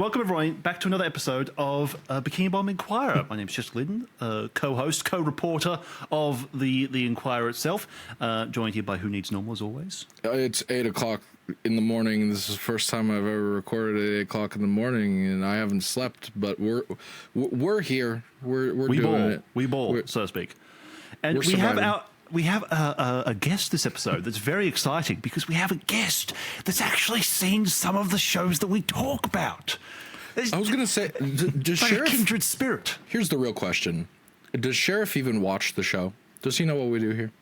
Welcome everyone back to another episode of Bikini Bomb Inquirer. My name is Just Glidden, co-host, co-reporter of the Inquirer itself, joined here by Who Needs Normal as always. It's 8 o'clock in the morning. This is the first time I've ever recorded at 8 o'clock in the morning, and I haven't slept. But we're here. We're doing it. We ball, so to speak. And we have a guest this episode that's very exciting because we have a guest that's actually seen some of the shows that we talk about. I was going to say, does like Sheriff... a kindred spirit. Here's the real question. Does Sheriff even watch the show? Does he know what we do here?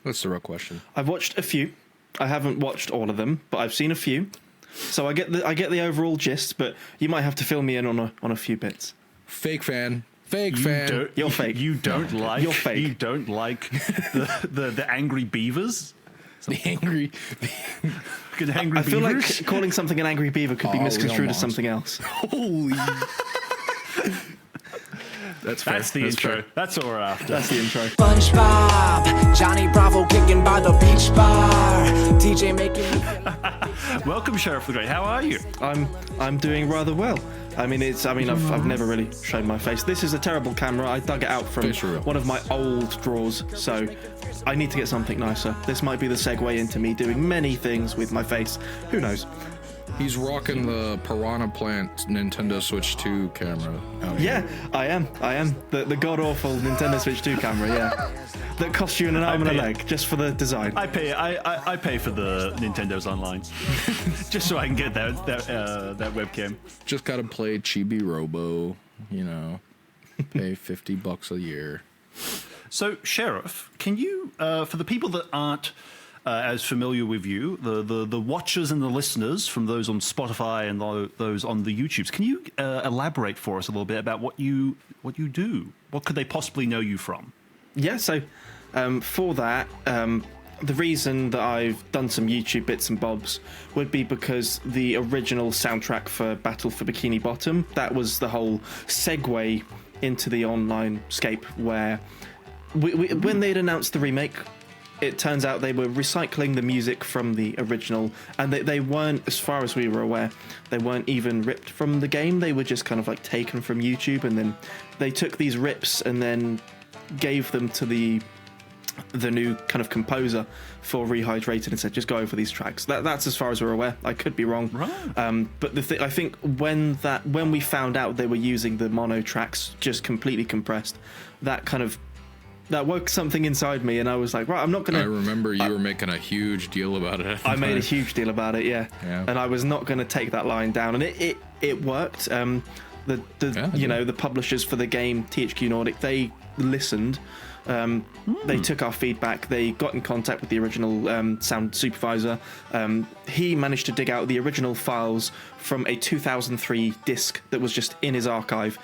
That's the real question. I've watched a few. I haven't watched all of them, but I've seen a few. So I get the overall gist, but you might have to fill me in on a few bits. Fake fan. You're fake. You don't like. You're fake. You don't like the angry beavers. The angry. Angry I feel beavers? like calling something an angry beaver could be misconstrued as something else. Holy. That's fair. That's the intro. Fair. That's what we're after. That's the intro. SpongeBob, Johnny Bravo kicking by the beach bar. DJ making me. Welcome, Sheriff the Great. How are you? I'm doing rather well. I've never really shown my face. This is a terrible camera. I dug it out from one of my old drawers, so I need to get something nicer. This might be the segue into me doing many things with my face. Who knows? He's rocking the Piranha Plant Nintendo Switch 2 camera. Yeah, I am. The god-awful Nintendo Switch 2 camera, yeah. That costs you an arm and a leg, just for the design. I pay for the Nintendo's online, just so I can get that webcam. Just gotta play Chibi Robo, pay $50 a year. So, Sheriff, can you, for the people that aren't as familiar with you, the watchers and the listeners from those on Spotify and those on the YouTubes, can you elaborate for us a little bit about what you do? What could they possibly know you from? Yeah, so for that, the reason that I've done some YouTube bits and bobs would be because the original soundtrack for Battle for Bikini Bottom, that was the whole segue into the online scape where when they'd announced the remake, it turns out they were recycling the music from the original, and they weren't, as far as we were aware, they weren't even ripped from the game. They were just kind of like taken from YouTube, and then they took these rips and then gave them to the new kind of composer for Rehydrated and said, just go over these tracks. That's as far as we're aware. I could be wrong. Right. But I think when we found out they were using the mono tracks just completely compressed, that woke something inside me, and I was like, right, I'm not going to... I remember you were making a huge deal about it. I made a huge deal about it, yeah. And I was not going to take that line down, and it worked. The publishers for the game, THQ Nordic, they listened. They took our feedback. They got in contact with the original sound supervisor. He managed to dig out the original files from a 2003 disc that was just in his archive.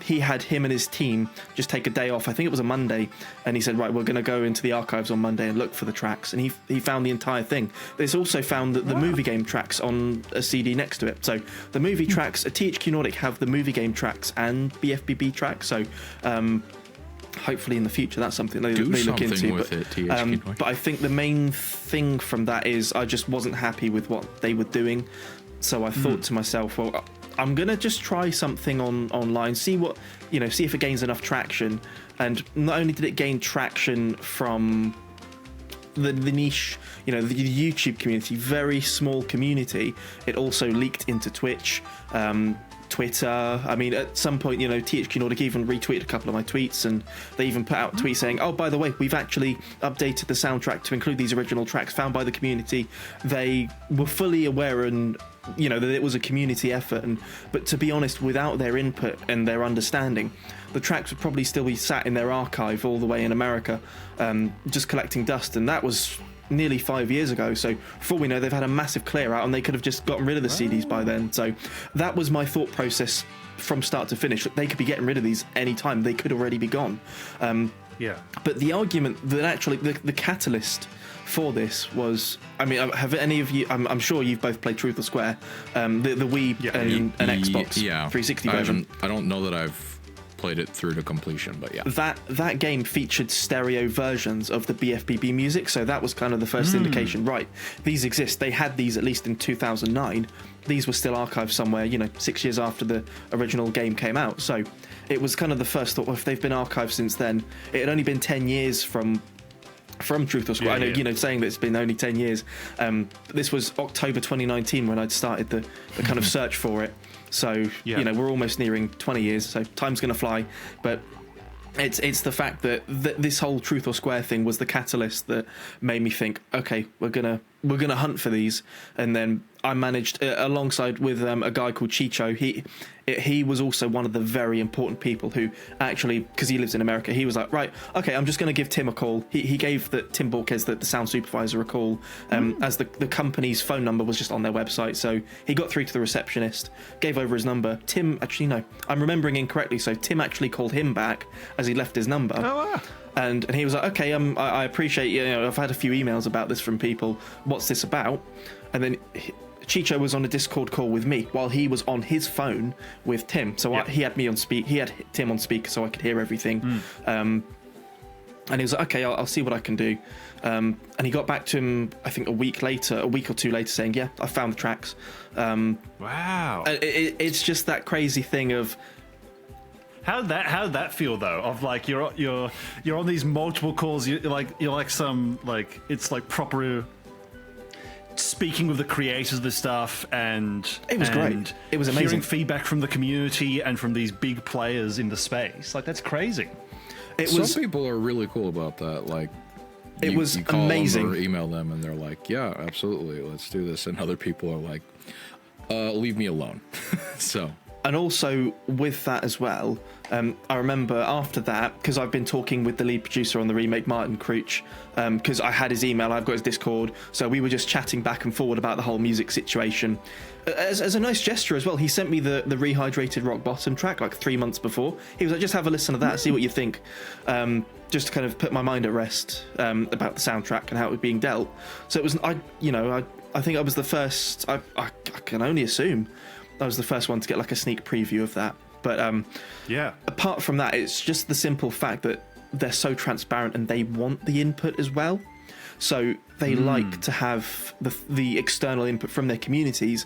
He had him and his team just take a day off. I think it was a Monday, and he said, right, we're going to go into the archives on Monday and look for the tracks. And he found the entire thing. There's also found the movie game tracks on a CD next to it. So the movie tracks, THQ Nordic have the movie game tracks and BFBB tracks. So hopefully in the future that's something they look into. But I think the main thing from that is I just wasn't happy with what they were doing, so I thought to myself, well, I'm gonna just try something online, see if it gains enough traction. And not only did it gain traction from the niche, the YouTube community, very small community, it also leaked into Twitch, Twitter. I mean, at some point, THQ Nordic even retweeted a couple of my tweets, and they even put out tweets saying, oh, by the way, we've actually updated the soundtrack to include these original tracks found by the community. They were fully aware and that it was a community effort, but to be honest, without their input and their understanding, the tracks would probably still be sat in their archive all the way in America, just collecting dust, and that was nearly 5 years ago. So for all we know, they've had a massive clear out, and they could have just gotten rid of the CDs by then. So that was my thought process from start to finish. They could be getting rid of these anytime. They could already be gone. But the argument that actually the catalyst for this was, I mean, have any of you, I'm sure you've both played Truth or Square, the Wii and Xbox 360 version. I don't know that I've played it through to completion, but yeah. That game featured stereo versions of the BFBB music, so that was kind of the first indication, right, these exist. They had these at least in 2009. These were still archived somewhere, 6 years after the original game came out. So it was kind of the first thought, well, if they've been archived since then, it had only been 10 years from Truth or Square. I know, saying that it's been only 10 years. This was October 2019 when I'd started the kind of search for it. So, we're almost nearing 20 years, so time's going to fly. But it's the fact that this whole Truth or Square thing was the catalyst that made me think, okay, we're gonna hunt for these. And then I managed, alongside with a guy called Chicho, he was also one of the very important people who actually, because he lives in America, he was like, right, okay, I'm just going to give Tim a call. He gave Tim Borges, the sound supervisor, a call, as the company's phone number was just on their website. So he got through to the receptionist, gave over his number. Tim, actually, no, I'm remembering incorrectly. So Tim actually called him back as he left his number. Oh, wow. And he was like, okay, I appreciate, I've had a few emails about this from people. What's this about? And then Chicho was on a Discord call with me while he was on his phone with Tim. So he had me on he had Tim on speaker so I could hear everything. And he was like, okay, I'll see what I can do. And he got back to him, I think a week or two later, saying, yeah, I found the tracks. Wow. It's just that crazy thing of, How'd that feel though? Of like you're on these multiple calls. You're like some like it's like proper speaking with the creators of this stuff, and it was great. It was amazing. Hearing feedback from the community and from these big players in the space. Like that's crazy. Some people are really cool about that. Like it was you call amazing. them or email them and they're like, yeah, absolutely, let's do this. And other people are like, leave me alone. So. And also with that as well, I remember after that, because I've been talking with the lead producer on the remake, Martin Crouch, because I had his email, I've got his Discord, so we were just chatting back and forward about the whole music situation. As a nice gesture as well, he sent me the Rehydrated Rock Bottom track like 3 months before. He was like, just have a listen to that, see what you think. Just to kind of put my mind at rest about the soundtrack and how it was being dealt. So it was, I think I was the first, I can only assume, I was the first one to get like a sneak preview of that. But apart from that, it's just the simple fact that they're so transparent and they want the input as well. So they like to have the external input from their communities.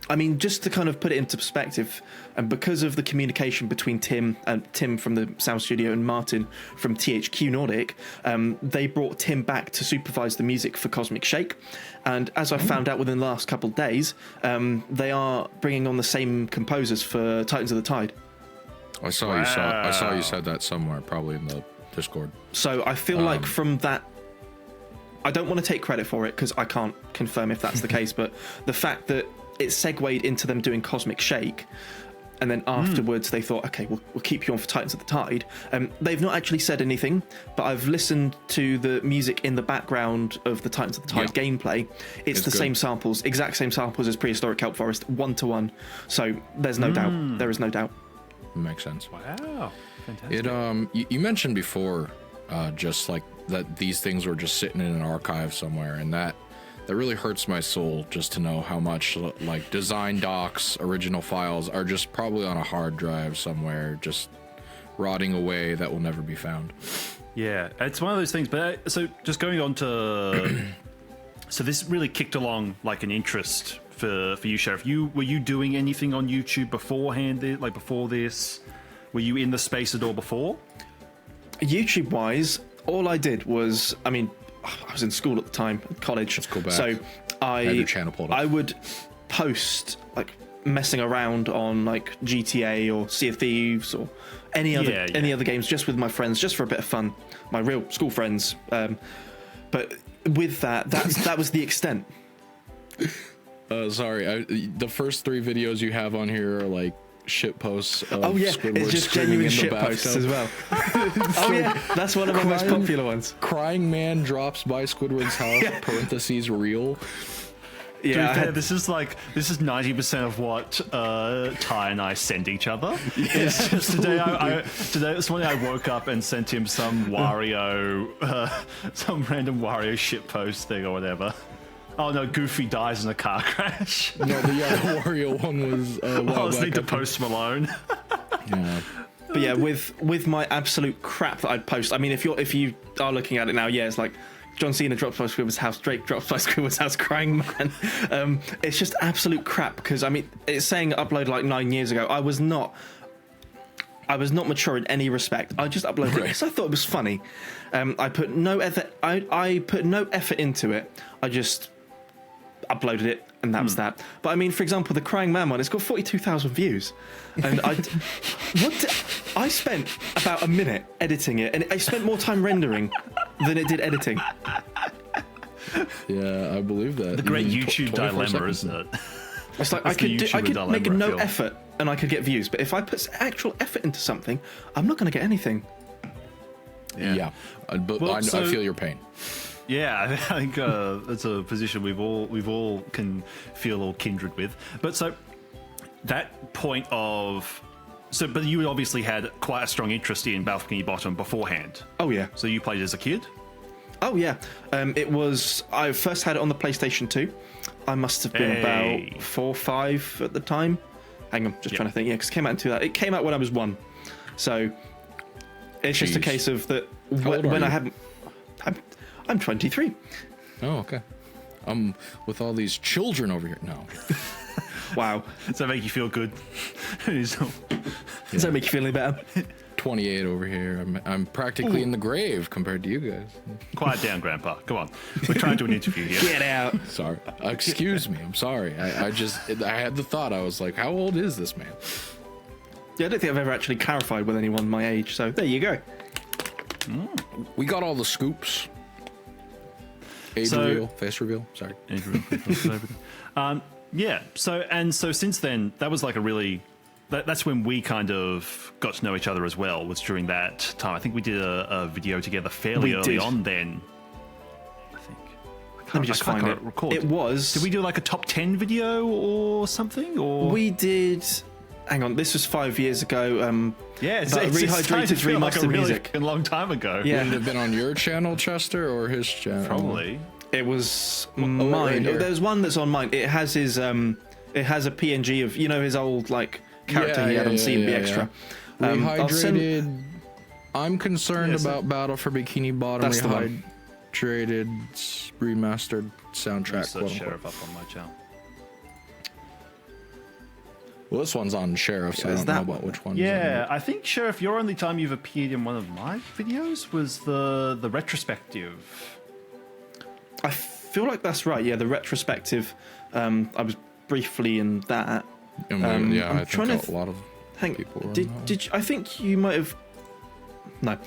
I mean, just to kind of put it into perspective, and because of the communication between Tim from the sound studio and Martin from THQ Nordic, they brought Tim back to supervise the music for Cosmic Shake. And as I found out within the last couple of days, they are bringing on the same composers for Titans of the Tide. I saw you said that somewhere, probably in the Discord. So I feel like from that, I don't want to take credit for it because I can't confirm if that's the case, but the fact that it segued into them doing Cosmic Shake, and then afterwards they thought, okay, we'll keep you on for Titans of the Tide. They've not actually said anything, but I've listened to the music in the background of the Titans of the Tide gameplay. It's the good. Same samples, exact same samples as Prehistoric Kelp Forest, 1-to-1. So there's no doubt. There is no doubt. Makes sense. Wow, fantastic. You mentioned before, just like that these things were just sitting in an archive somewhere, and that really hurts my soul just to know how much like design docs, original files are just probably on a hard drive somewhere, just rotting away that will never be found. Yeah, it's one of those things. But so just going on to, so this really kicked along like an interest for you, Sheriff. Were you doing anything on YouTube beforehand? Like before this, were you in the space at all before? YouTube wise, all I did was, I mean, I was in school at the time, college. Let's go back. So I would post like messing around on like GTA or Sea of Thieves or any other games, just with my friends, just for a bit of fun, my real school friends. But with that was the extent. Sorry, the first 3 videos you have on here are like shit posts of Squidward it's just genuine shit posts as well. Oh yeah, that's one of my most popular ones. Crying man drops by Squidward's house, parentheses real. Yeah, this is 90% of what Ty and I send each other. It's just today this morning I woke up and sent him some Wario, some random Wario shit post thing or whatever. Oh no, Goofy dies in a car crash. No, the Wario one was. I was need to Post Malone. Yeah. But yeah, with my absolute crap that I'd post. I mean, if you are looking at it now, yeah, it's like John Cena drops by Squidward's house, Drake drops by Squidward's house, crying man. It's just absolute crap because I mean, it's saying uploaded like 9 years ago. I was not mature in any respect. I just uploaded it because I thought it was funny. I put no effort. I put no effort into it. I just uploaded it, and that was that. But I mean, for example, the Crying Man one, it's got 42,000 views, and I spent about a minute editing it, and I spent more time rendering than it did editing. Yeah, I believe that. The great YouTube dilemma, isn't it? It's like I could make no effort and I could get views, but if I put actual effort into something, I'm not going to get anything. Yeah. But I feel your pain. Yeah, I think it's a position we've all can feel all kindred with. But so that point of but you obviously had quite a strong interest in Bikini Bottom beforehand. Oh yeah. So you played as a kid? Oh yeah. I first had it on the PlayStation 2. I must have been about 4 or 5 at the time. Hang on, just trying to think. Yeah, because it came out when I was 1. So it's just a case of that when I haven't. I'm 23. Oh, okay. I'm with all these children over here. No. Wow. Does that make you feel good? Does that make you feel any better? 28 over here. I'm practically in the grave compared to you guys. Quiet down, Grandpa. Come on. We're trying to do an interview here. Get out. Sorry. Excuse me. I'm sorry. I had the thought. I was like, how old is this man? Yeah, I don't think I've ever actually clarified with anyone my age. So there you go. We got all the scoops. Age reveal, face reveal. Sorry. Age reveal. Yeah. So since then, that was like a really. That's when we kind of got to know each other as well. Was during that time. I think we did a video together fairly early on. Then I think. Let me just find it. Record. It was. Did we do like a top 10 video or something? Or we did. Hang on, this was 5 years ago. Yeah, it's Rehydrated remastered like a music. A long time ago. Yeah. Would it have been on your channel, Chester, or his channel? Probably. It was mine. Right, There's one that's on mine. It has his it has a PNG of his old like character he had on CMB Extra. Rehydrated. I'm concerned about Battle for Bikini Bottom. That's Rehydrated remastered soundtrack. Search Sheriff up on my channel. Well, this one's on Sheriff, so I don't know about which one. Yeah, I think Sheriff, your only time you've appeared in one of my videos was the retrospective. I feel like that's right. Yeah, the retrospective. I was briefly in that. I think a lot of people were did I think you might have? No,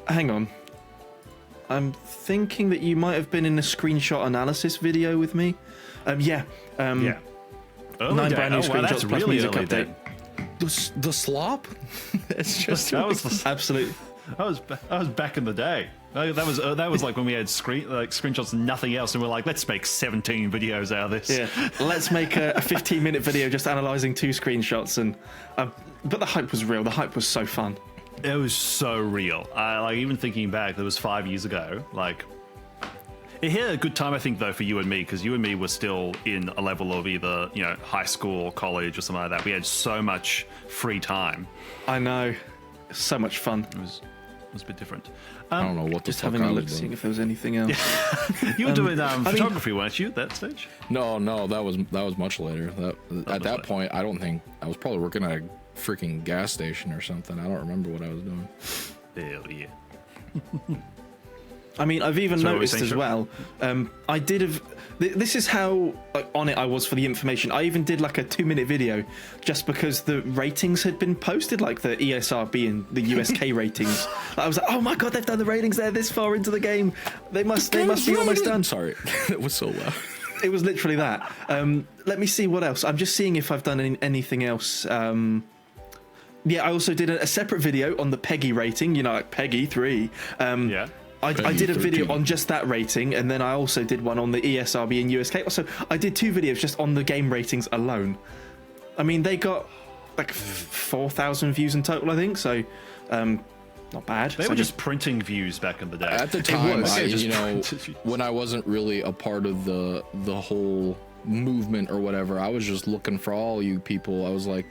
hang on. I'm thinking that you might have been in a screenshot analysis video with me. Yeah. 9 brand new screenshots plus music update. The slop? It's just that was absolute. That was back in the day. That was like when we had screenshots and nothing else, and we're like, let's make 17 videos out of this. Yeah, let's make a 15-minute video just analyzing 2 screenshots, and but the hype was real. The hype was so fun. It was so real. Like even thinking back, that was 5 years ago. Like. It hit a good time, I think, though, for you and me, because you and me were still in a level of either, high school or college or something like that. We had so much free time. I know. So much fun. It was a bit different. I don't know what the just having a look, seeing if there was anything else. You were doing photography, weren't you, at that stage? No, that was much later. At that point, I don't think I was probably working at a freaking gas station or something. I don't remember what I was doing. Hell yeah. I mean, I've even noticed as well. I did have. This is how on it I was for the information. I even did like a 2-minute video just because the ratings had been posted, like the ESRB and the USK ratings. I was like, oh my god, they've done the ratings there this far into the game. They must be almost done. Sorry, it was so loud. It was literally that. Let me see what else. I'm just seeing if I've done anything else. Yeah, I also did a separate video on the Peggy rating. Like Peggy 3. Yeah. I did a video on just that rating, and then I also did one on the ESRB and USK. So I did 2 videos just on the game ratings alone. I mean, they got like 4,000 views in total, I think. So, not bad. They were just printing views back in the day. At the time, when I wasn't really a part of the whole movement or whatever. I was just looking for all you people. I was like,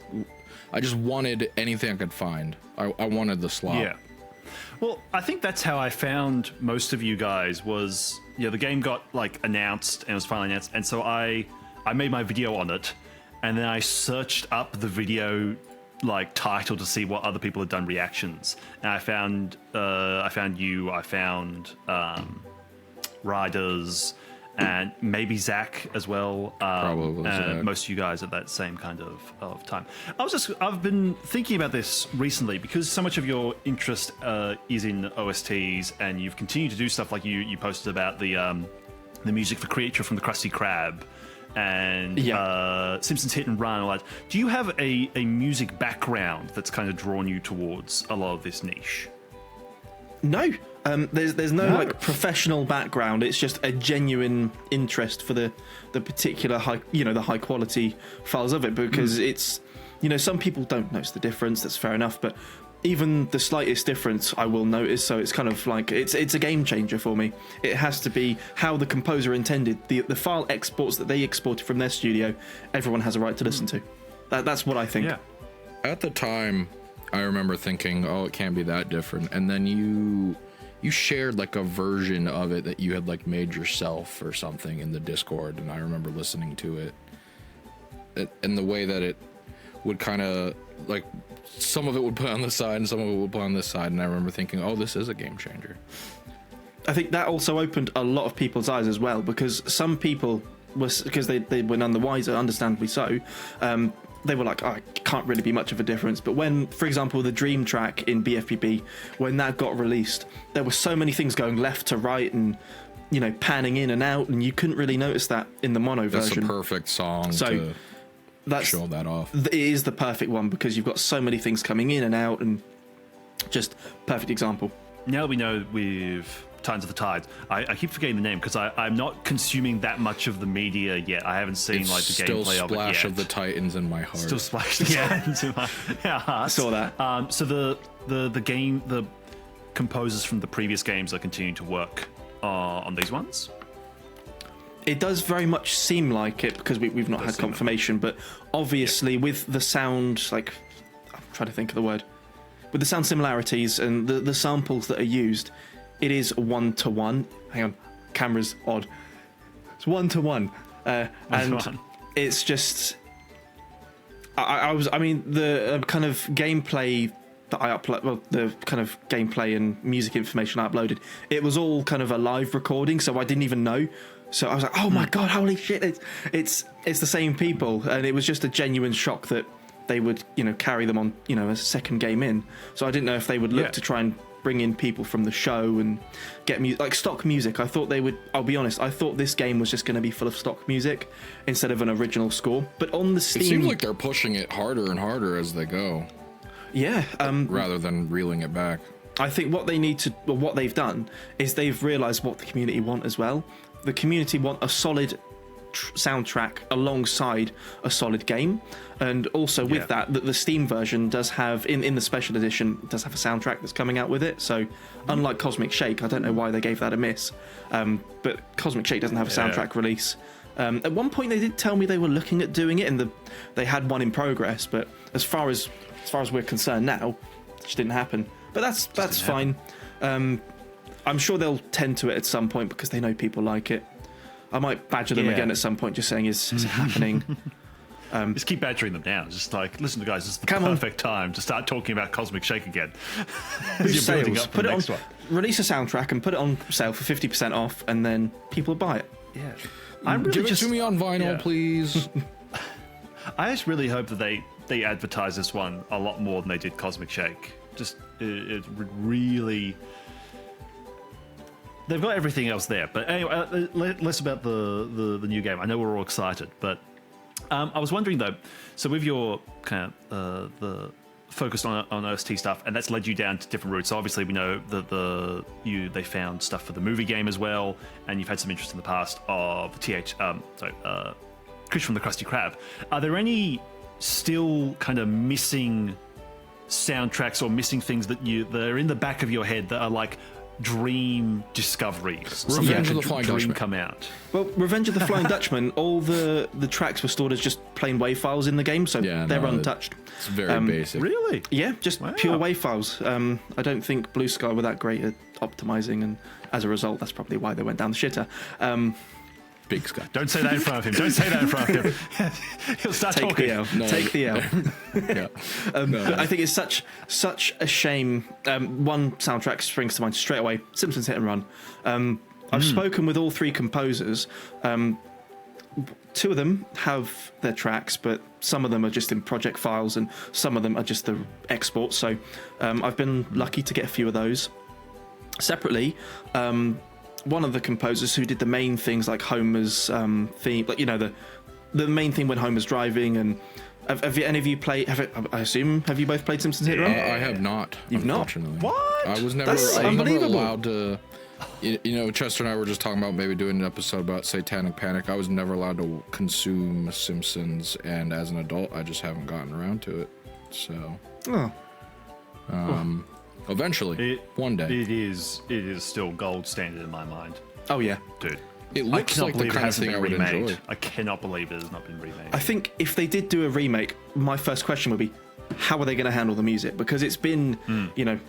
I just wanted anything I could find. I wanted the slop. Yeah. Well, I think that's how I found most of you guys was, the game got like announced and it was finally announced. And so I made my video on it and then I searched up the video like title to see what other people had done reactions. And I found you, I found Riders, and maybe Zach as well. Probably Zach. Most of you guys at that same kind of time. I've been thinking about this recently because so much of your interest is in OSTs, and you've continued to do stuff like you posted about the music for Creature from the Krusty Krab and Simpsons Hit and Run and all that. Do you have a music background that's kind of drawn you towards a lot of this niche? No. There's no like professional background. It's just a genuine interest for the particular the high quality files of it, because it's, some people don't notice the difference. That's fair enough, but even the slightest difference I will notice. So it's kind of like it's a game changer for me. It has to be how the composer intended. The file exports that they exported from their studio, everyone has a right to listen to. That's what I think. Yeah. At the time, I remember thinking, oh, it can't be that different, and then you shared like a version of it that you had like made yourself or something in the Discord, and I remember listening to it and the way that it would kind of like, some of it would put on the side and some of it would put on this side, and I remember thinking, oh, this is a game changer. I think that also opened a lot of people's eyes as well, because some people because they were none the wiser, understandably so. They were like, oh, it can't really be much of a difference. But when, for example, the Dream track in BFPB, when that got released, there were so many things going left to right and, panning in and out, and you couldn't really notice that in the mono version. That's a perfect song to show that off. It is the perfect one because you've got so many things coming in and out, and just perfect example. Now that we know with Titans of the Tides, I keep forgetting the name because I'm not consuming that much of the media yet. I haven't seen like the gameplay of it yet. Still Splash of the Titans in my heart. Still Splash the Titans in my heart. I saw that. So the composers from the previous games are continuing to work on these ones. It does very much seem like it because we've not had confirmation, but obviously with the sound, like, I'm trying to think of the word, with the sound similarities and the samples that are used, it is 1-to-1. Hang on, camera's odd. It's 1-to-1, and it's just. The kind of gameplay that I upload, well, the kind of gameplay and music information I uploaded, it was all kind of a live recording, so I didn't even know. So I was like, oh my god, holy shit! It's the same people, and it was just a genuine shock that they would carry them on a second game in. So I didn't know if they would look to try and bring in people from the show and get like stock music. I thought they would. I'll be honest. I thought this game was just going to be full of stock music instead of an original score. But on the Steam, it seems like they're pushing it harder and harder as they go. Yeah. Rather than reeling it back. I think what they've done is they've realised what the community want as well. The community want a solid soundtrack alongside a solid game, and also with that the Steam version does have in the special edition does have a soundtrack that's coming out with it. So unlike Cosmic Shake, I don't know why they gave that a miss, but Cosmic Shake doesn't have a soundtrack release. At one point they did tell me they were looking at doing it and they had one in progress, but as far as we're concerned now, it just didn't happen. But that's fine. I'm sure they'll tend to it at some point because they know people like it. I might badger them again at some point, just saying, is it happening? Just keep badgering them now. Just like, listen to guys, this is the perfect time to start talking about Cosmic Shake again. Boost sales. Put it on, release a soundtrack and put it on sale for 50% off, and then people will buy it. Yeah, give it to me on vinyl, please. I just really hope that they advertise this one a lot more than they did Cosmic Shake. Just it really. They've got everything else there, but anyway, less about the new game. I know we're all excited, but I was wondering though. So with your kind of the focused on OST stuff, and that's led you down to different routes. So obviously, we know that they found stuff for the movie game as well, and you've had some interest in the past of Creature from the Krusty Krab. Are there any still kind of missing soundtracks or missing things that are in the back of your head that are like, dream discoveries. Revenge of Something the Flying dream Dutchman. come out. Well, Revenge of the Flying Dutchman, all the tracks were stored as just plain WAV files in the game, so they're untouched. It's very basic. Really? Yeah, just pure WAV files. I don't think Blue Sky were that great at optimizing, and as a result, that's probably why they went down the shitter. Big Sky. Don't say that in front of him. Don't say that in front of him. He'll start Take talking. the L. No. Take the L. Yeah. But I think it's such a shame. One soundtrack springs to mind straight away: Simpsons Hit and Run. I've spoken with all three composers. Two of them have their tracks, but some of them are just in project files, and some of them are just the exports. So I've been lucky to get a few of those. Separately, one of the composers who did the main things like Homer's theme, like the main thing when Homer's driving, and have any of you played? I assume have you both played Simpsons Hit and Run? I have not. You've not? What? I was never. That's I was never unbelievable. allowed to. Chester and I were just talking about maybe doing an episode about Satanic Panic. I was never allowed to consume Simpsons, and as an adult, I just haven't gotten around to it. So, eventually, one day, It is still gold standard in my mind, Oh yeah. dude. it I looks cannot like the believe it kind of hasn't thing I been would remade. enjoy. I cannot believe it has not been remade. I think if they did do a remake, my first question would be, how are they going to handle the music? Because it's been,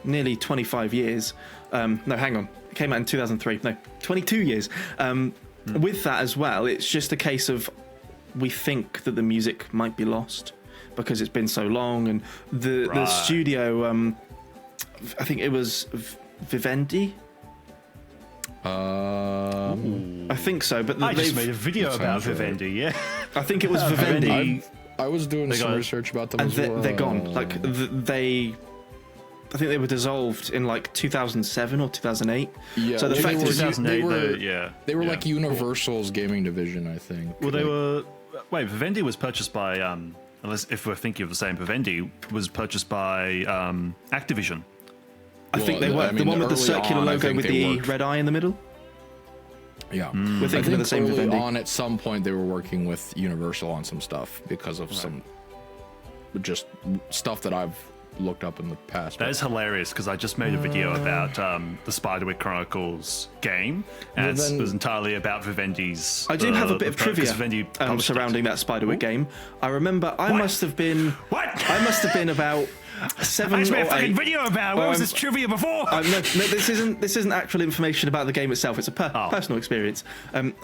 nearly 25 years. No, hang on. It came out in 2003. No, 22 years. With that as well, it's just a case of we think that the music might be lost because it's been so long. And the studio, I think it was Vivendi. I think so, but I just they've- made a video That about sounds right. Vivendi, yeah. I think it was Vivendi. Vivendi. I was doing some got- research about them And as well. they're gone. Like I think they were dissolved in like 2007 or 2008. Yeah, So the they fact were- is, 2008, they were, They were yeah. like Universal's gaming division, I think. Well, they Like, were. Wait, Vivendi was purchased by. Unless if we're thinking of the same, Vivendi was purchased by Activision. I think they were the one with the early circular on, I logo think with they the worked- red eye in the middle. Yeah, We're I thinking of think the same early Vivendi. on at some point they were working with Universal on some stuff because of some just stuff that I've looked up in the past. That is hilarious because I just made a video about the Spiderwick Chronicles game, and Well, it then- was entirely about Vivendi's. I do have a bit of trivia Vivendi published it. surrounding that Spiderwick game. I remember I must have been about 7 I just or made a fucking 8. video about. Where was this trivia before? No, this isn't actual information about the game itself. It's a personal experience.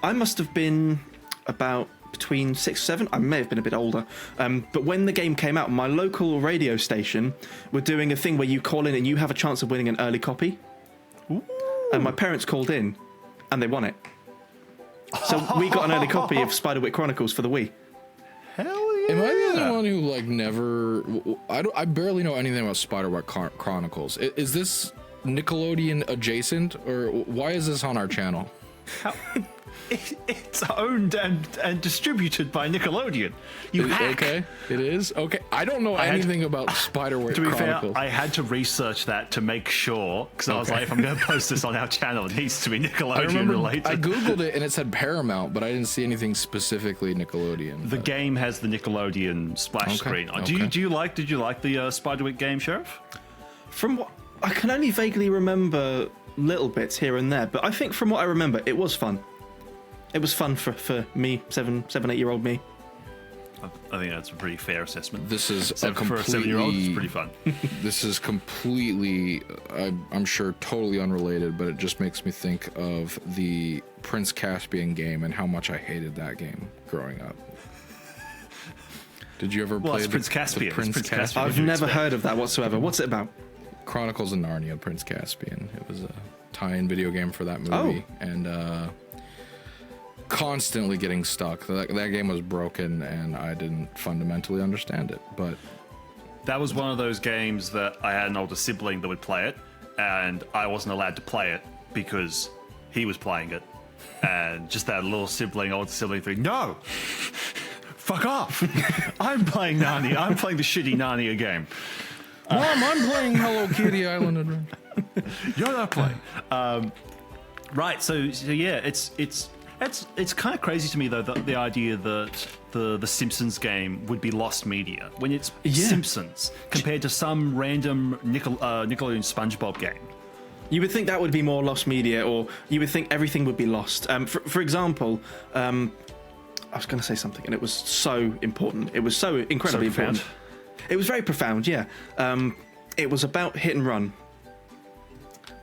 I must have been about between 6 or 7. I may have been a bit older. But when the game came out, my local radio station were doing a thing where you call in and you have a chance of winning an early copy. And my parents called in, and they won it. So we got an early copy of Spiderwick Chronicles for the Wii. Hell yeah! Am I the only one who like never? I barely know anything about Spiderwick Chronicles. Is this Nickelodeon adjacent, or why is this on our channel? It's owned and distributed by Nickelodeon. You hack. Okay, it is okay. I don't know anything about Spiderwick To be fair, Chronicles. I had to research that to make sure, because I was like, if I'm going to post this on our channel, it needs to be I Nickelodeon remember related. I googled it and it said Paramount, but I didn't see anything specifically Nickelodeon. The game has the Nickelodeon splash screen. Did you like the Spiderwick game, Sheriff? From what I can only vaguely remember little bits here and there, but I think from what I remember, it was fun. It was fun for me, 7, 8-year-old me. I think that's a pretty fair assessment. This is For a 7-year-old, it's pretty fun. This is completely, I'm sure, totally unrelated, but it just makes me think of the Prince Caspian game and how much I hated that game growing up. Did you ever play it's Prince Caspian. the Prince It's Prince Caspian? Caspian. I've you never expect? heard of that whatsoever. What's it about? Chronicles of Narnia, Prince Caspian. It was a tie-in video game for that movie, and constantly getting stuck. That game was broken, and I didn't fundamentally understand it. But That was one of those games that I had an older sibling that would play it, and I wasn't allowed to play it because he was playing it. And just that little older sibling thing, no! Fuck off! I'm playing Narnia. I'm playing the shitty Narnia game. Mom, I'm playing Hello Kitty Island Adventure. You're not playing. Right, so yeah, it's kind of crazy to me though the idea that the Simpsons game would be lost media when it's Yeah. Simpsons compared to some random Nickelodeon SpongeBob game. You would think that would be more lost media, or you would think everything would be lost. For example, I was going to say something, and it was so important. It was so incredibly important. It was very profound, yeah. It was about hit and run,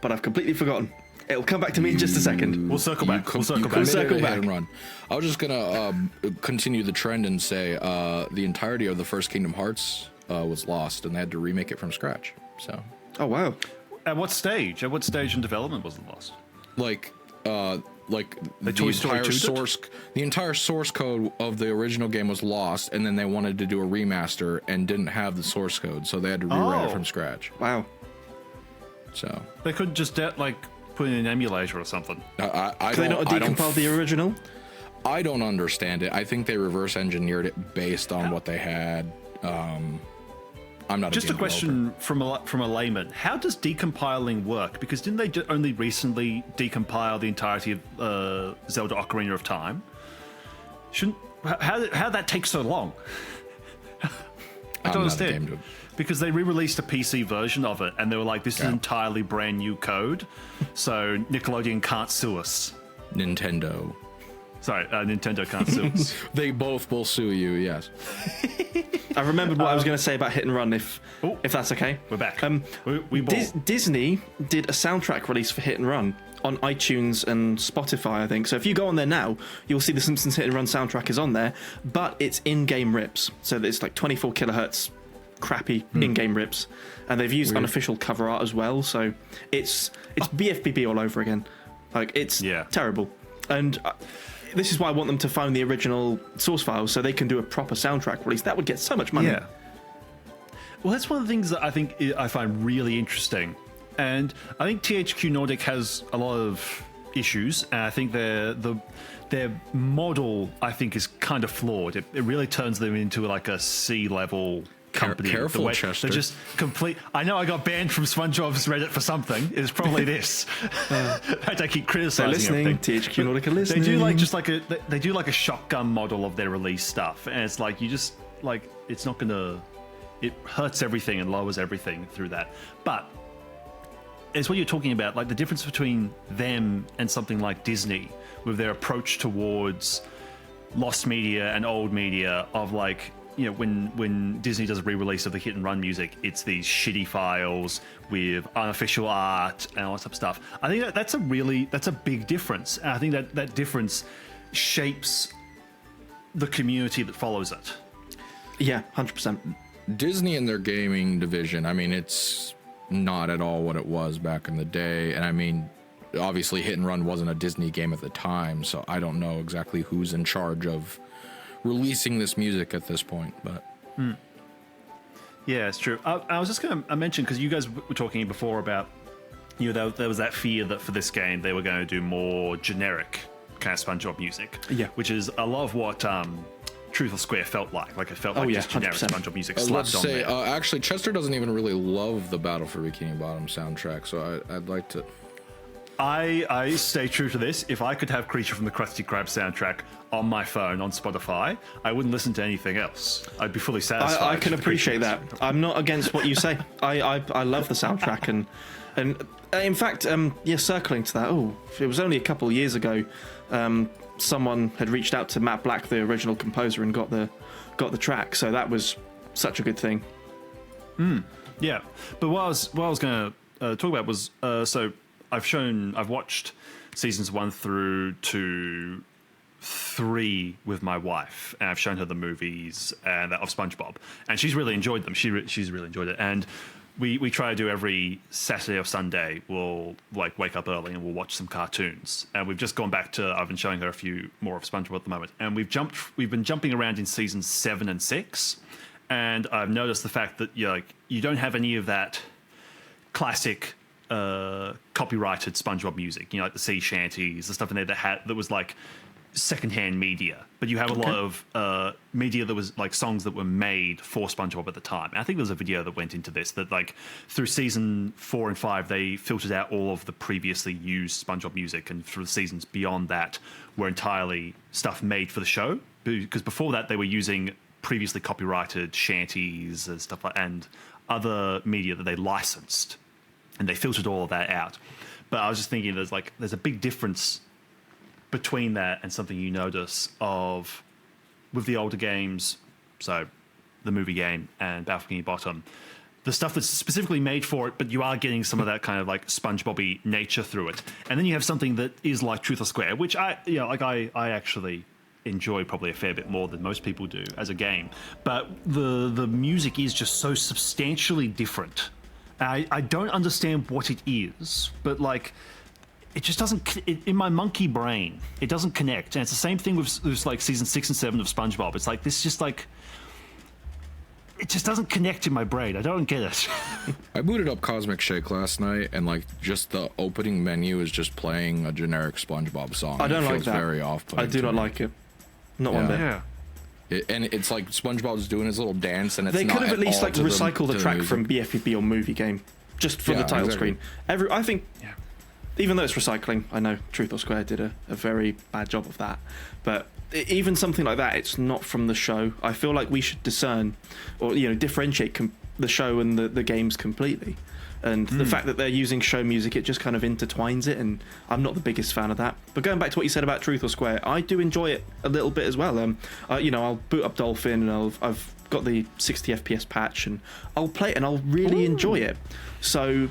but I've completely forgotten. It'll come back to me in just a second. We'll circle back. We'll circle back. We'll circle back. Hit and run. I was just gonna continue the trend and say the entirety of the first Kingdom Hearts was lost, and they had to remake it from scratch. So. Oh wow. At what stage? At what stage in development was it lost? Like the Toy Story the entire source code of the original game was lost, and then they wanted to do a remaster and didn't have the source code, so they had to rewrite it from scratch. Wow. So they could just put in an emulator or something. Could they not decompile the original? I don't understand it. I think they reverse engineered it based on what they had. I'm not just a question from a layman. How does decompiling work? Because didn't they only recently decompile the entirety of Zelda Ocarina of Time? How that take so long? I don't understand. Because they re-released a PC version of it, and they were like, "This is entirely brand new code, so Nickelodeon can't sue us." Nintendo. Sorry, Nintendo can't sue us. They both will sue you. Yes. I remembered what I was going to say about Hit and Run. If that's okay, we're back. Disney did a soundtrack release for Hit and Run on iTunes and Spotify, I think. So if you go on there now, you'll see the Simpsons Hit and Run soundtrack is on there, but it's in-game rips. So it's like 24 kilohertz. Crappy in-game rips, and they've used unofficial cover art as well, so it's BFBB all over again. Like, it's terrible, and this is why I want them to find the original source files so they can do a proper soundtrack release. That would get so much money. Well, that's one of the things that I find really interesting, and I think THQ Nordic has a lot of issues, and I think their model, I think, is kind of flawed. It really turns them into like a C-level company. Careful, Chester. They're just complete. I know I got banned from SpongeBob's Reddit for something. It's probably this. I keep criticizing listening. THQ Nordic are listening. They do like a shotgun model of their release stuff, and it's like it's not gonna. It hurts everything and lowers everything through that. But it's what you're talking about, like the difference between them and something like Disney with their approach towards lost media and old media of like. When Disney does a re-release of the Hit and Run music, it's these shitty files with unofficial art and all that type of stuff. I think that's a big difference. And I think that difference shapes the community that follows it. Yeah, 100%. Disney and their gaming division, I mean, it's not at all what it was back in the day. And I mean, obviously Hit and Run wasn't a Disney game at the time, so I don't know exactly who's in charge of releasing this music at this point, but yeah, it's true. I was just going to mention, because you guys were talking before about there was that fear that for this game they were going to do more generic kind of SpongeBob music, which is a lot of what Truth or Square felt like it felt like just generic 100%. SpongeBob music slapped on there. Actually, Chester doesn't even really love the Battle for Bikini Bottom soundtrack, so I'd like to. I stay true to this. If I could have Creature from the Krusty Krab soundtrack on my phone on Spotify, I wouldn't listen to anything else. I'd be fully satisfied. I can appreciate that. I'm not against what you say. I love the soundtrack, and in fact, circling to that. It was only a couple of years ago. Someone had reached out to Matt Black, the original composer, and got the track. So that was such a good thing. Yeah, but what I was going to talk about was so. I've watched seasons 1 through to 3 with my wife, and I've shown her the movies and of SpongeBob, and she's really enjoyed them. She's really enjoyed it, and we try to do every Saturday or Sunday. We'll like wake up early and we'll watch some cartoons, and we've just gone back to. I've been showing her a few more of SpongeBob at the moment, and we've been jumping around in seasons 7 and 6, and I've noticed the fact that you don't have any of that classic. Copyrighted SpongeBob music, like the sea shanties, the stuff in there that was like secondhand media, but you have a lot of media that was like songs that were made for SpongeBob at the time. And I think there was a video that went into this that like through season 4 and 5 they filtered out all of the previously used SpongeBob music, and through the seasons beyond that were entirely stuff made for the show, because before that they were using previously copyrighted shanties and stuff like and other media that they licensed and they filtered all of that out. But I was just thinking, there's a big difference between that and something you notice of with the older games, so the movie game and Battle Bikini Bottom, the stuff that's specifically made for it, but you are getting some of that kind of like SpongeBob-y nature through it. And then you have something that is like Truth or Square, which I actually enjoy probably a fair bit more than most people do as a game. But the music is just so substantially different. I don't understand what it is, but like it just doesn't, in my monkey brain, it doesn't connect. And it's the same thing with like season 6 and 7 of SpongeBob. It's like this just like, it just doesn't connect in my brain. I don't get it. I booted up Cosmic Shake last night, and like just the opening menu is just playing a generic SpongeBob song. I don't it like feels that. Very off-putting. I do not like it. Not one bit. Yeah. And it's like SpongeBob's doing his little dance, and it's They not could have at least all like to recycled to the track music. from BFB or movie game, just for the title exactly. screen. I think, even though it's recycling, I know Truth or Square did a very bad job of that, but even something like that, it's not from the show. I feel like we should discern, or differentiate the show and the games completely. And the fact that they're using show music, it just kind of intertwines it, and I'm not the biggest fan of that. But going back to what you said about Truth or Square, I do enjoy it a little bit as well. I'll boot up Dolphin, and I've got the 60 FPS patch, and I'll play it, and I'll really enjoy it. So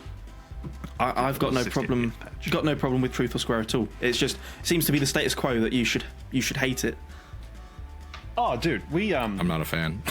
I've got no problem. Got no problem with Truth or Square at all. It seems to be the status quo that you should hate it. Oh, dude, I'm not a fan.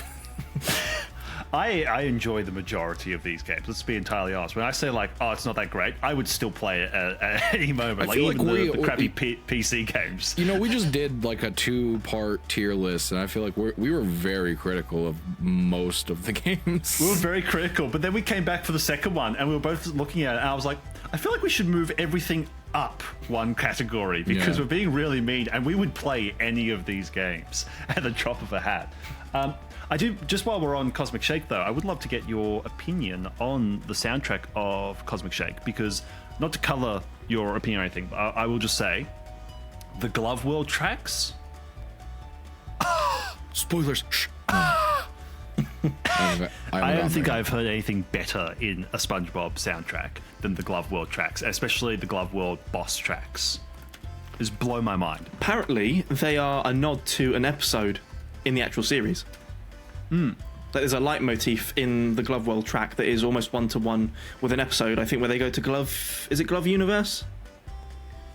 I enjoy the majority of these games. Let's be entirely honest. When I say like, oh, it's not that great, I would still play it at any moment. Like even the crappy PC games. We just did like a 2-part tier list, and I feel like we were very critical of most of the games. We were very critical, but then we came back for the second one, and we were both looking at it, and I was like, I feel like we should move everything up one category because we're being really mean, and we would play any of these games at the drop of a hat. I do, just while we're on Cosmic Shake though, I would love to get your opinion on the soundtrack of Cosmic Shake, because not to colour your opinion or anything, but I will just say the Glove World tracks. Spoilers. Shh. I don't think I've heard anything better in a SpongeBob soundtrack than the Glove World tracks, especially the Glove World boss tracks. Just blow my mind. Apparently, they are a nod to an episode in the actual series. There's a leitmotif in the Glove World track that is almost one-to-one with an episode, I think, where they go to Glove... Is it Glove Universe?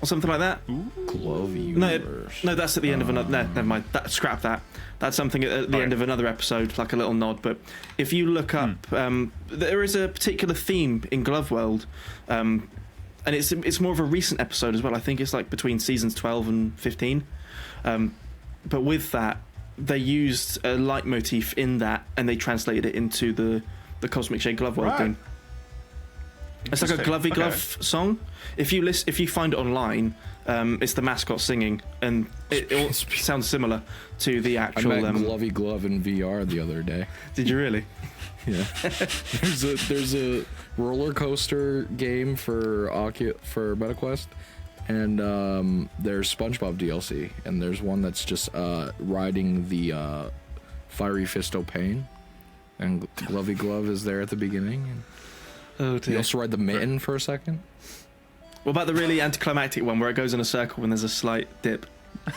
Or something like that? Glove Universe. No, that's at the end of another... No, never mind. Scrap that. That's something at the end of another episode, like a little nod. But if you look up... there is a particular theme in Glove World, and it's more of a recent episode as well. I think it's like between seasons 12 and 15. But with that, they used a leitmotif in that, and they translated it into the Cosmic Shade Glove World thing. It's like a Glovey Glove song. If you find it online, it's the mascot singing, and it all sounds similar to the actual. I met Glovey Glove in VR the other day. Did you really? Yeah. there's a roller coaster game for MetaQuest, and there's SpongeBob DLC, and there's one that's just riding the Fiery Fisto Pain, and Glovey Glove is there at the beginning. And oh dear. you also ride the Mitten for a second. What about the really anticlimactic one where it goes in a circle and there's a slight dip?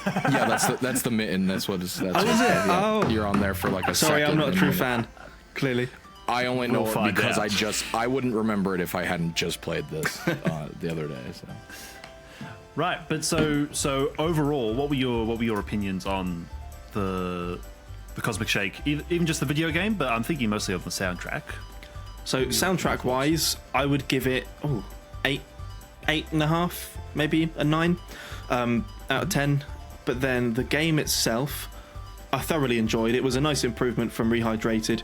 Yeah, that's the Mitten. That's what it's. That's Oh, is it? Yeah. Oh. You're on there for like a Sorry, second. I'm not a and true then- fan. Clearly. I only know We'll it find because out. I wouldn't remember it if I hadn't just played this the other day. So. Right, but so overall, what were your opinions on the Cosmic Shake? Even just the video game, but I'm thinking mostly of the soundtrack. So soundtrack wise, I would give it 8.5, maybe a 9 out of 10. But then the game itself, I thoroughly enjoyed. It was a nice improvement from Rehydrated.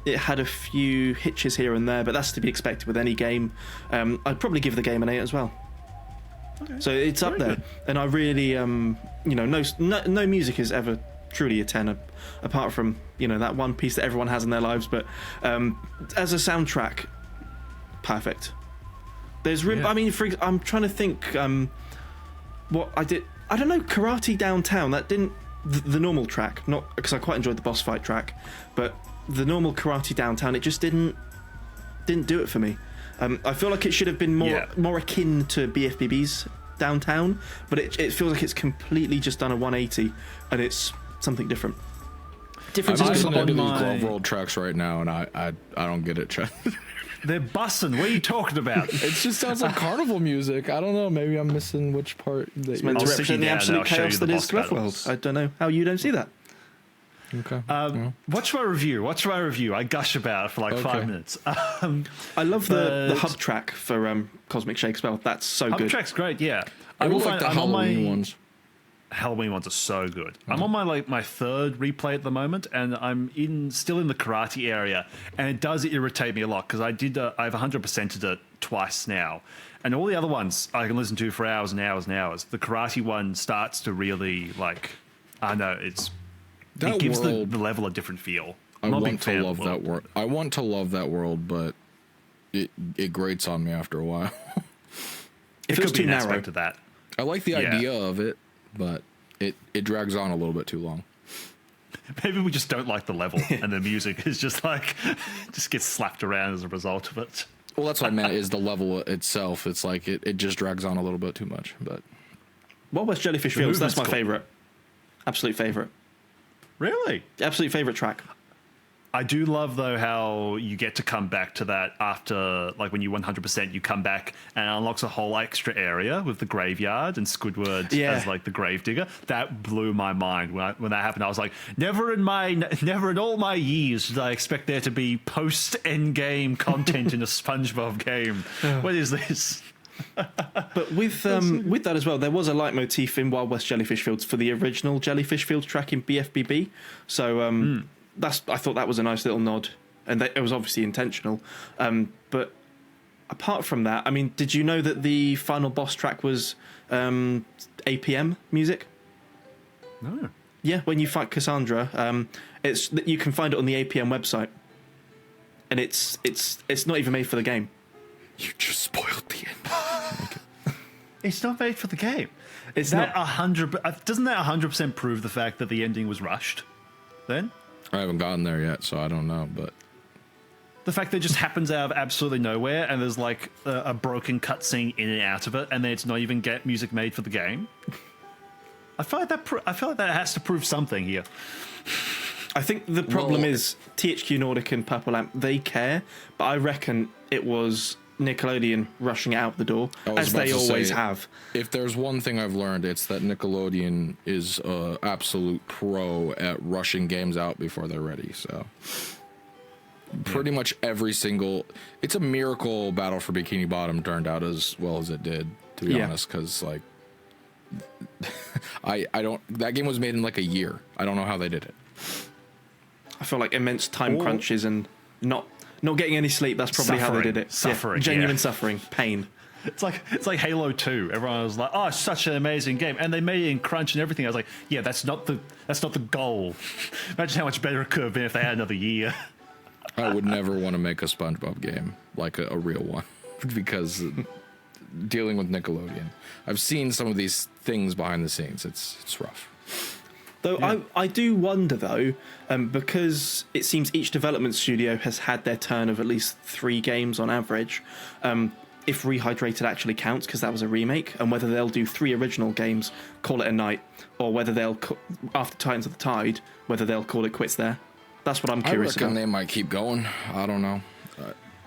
It had a few hitches here and there, but that's to be expected with any game. I'd probably give the game an 8 as well. Okay. So it's up there, and I really, no music is ever truly a 10, apart from that one piece that everyone has in their lives. But as a soundtrack, perfect. There's I mean, I'm trying to think what I did. I don't know, Karate Downtown. That didn't the normal track, not because I quite enjoyed the boss fight track, but the normal Karate Downtown, it just didn't do it for me. I feel like it should have been more akin to BFBB's Downtown, but it feels like it's completely just done a 180, and it's something different. I'm listening to these Glove World tracks right now, and I don't get it, Chad. They're bussing. What are you talking about? It just sounds like carnival music. I don't know. Maybe I'm missing which part. It's meant to represent the absolute chaos that is Glove World. I don't know how you don't see that. Okay. Watch my review. I gush about it for like 5 minutes. I love the hub track for Cosmic Shake as well. That's so good. Hub track's great. Yeah, I will like the Halloween ones. Halloween ones are so good. I'm on my third replay at the moment, and I'm still in the karate area, and it does irritate me a lot because I've 100%ed it twice now, and all the other ones I can listen to for hours and hours and hours. The karate one starts to really it gives the level a different feel. I want to love that world. I want to love that world, but it grates on me after a while. It feels too narrow to that. I like the idea of it, but it drags on a little bit too long. Maybe we just don't like the level, and the music is just just gets slapped around as a result of it. Well, that's what I meant, is the level itself. It's like it just drags on a little bit too much. But Wild West Jellyfish Fields, that's my favourite. Absolute favourite. Really? Absolute favourite track. I do love, though, how you get to come back to that after, when you 100%, you come back and it unlocks a whole extra area with the graveyard and Squidward as, the grave digger. That blew my mind when that happened. I was like, never in all my years did I expect there to be post-endgame content in a SpongeBob game. What is this? But with that as well, there was a leitmotif in Wild West Jellyfish Fields for the original Jellyfish Fields track in BFBB. So I thought that was a nice little nod, and it was obviously intentional. But apart from that, I mean, did you know that the final boss track was APM music? No. Yeah, when you fight Cassandra, you can find it on the APM website, and it's not even made for the game. You just spoiled the end. It's not made for the game. Doesn't that 100% prove the fact that the ending was rushed? Then. I haven't gotten there yet, so I don't know, but the fact that it just happens out of absolutely nowhere, and there's a broken cutscene in and out of it, and then it's not even music made for the game. I feel like that has to prove something here. I think the problem is THQ Nordic and Purple Lamp, they care, but I reckon it was Nickelodeon rushing out the door, as they always have. If there's one thing I've learned, it's that Nickelodeon is an absolute pro at rushing games out before they're ready. So pretty much every single... It's a miracle Battle for Bikini Bottom turned out as well as it did, to be honest, because I don't... That game was made in a year. I don't know how they did it. I feel like immense time crunches and not getting any sleep. That's probably how they did it. Suffering, genuine suffering, pain. It's like Halo 2. Everyone was like, "Oh, it's such an amazing game," and they made it in crunch and everything. I was like, "Yeah, that's not the goal." Imagine how much better it could have been if they had another year. I would never want to make a SpongeBob game, like a real one, because dealing with Nickelodeon, I've seen some of these things behind the scenes. It's rough. Though I do wonder, though, because it seems each development studio has had their turn of at least 3 games on average, if Rehydrated actually counts, because that was a remake, and whether they'll do 3 original games, call it a night, or whether they'll, after Titans of the Tide, whether they'll call it quits there. That's what I'm curious about. I reckon they might keep going. I don't know.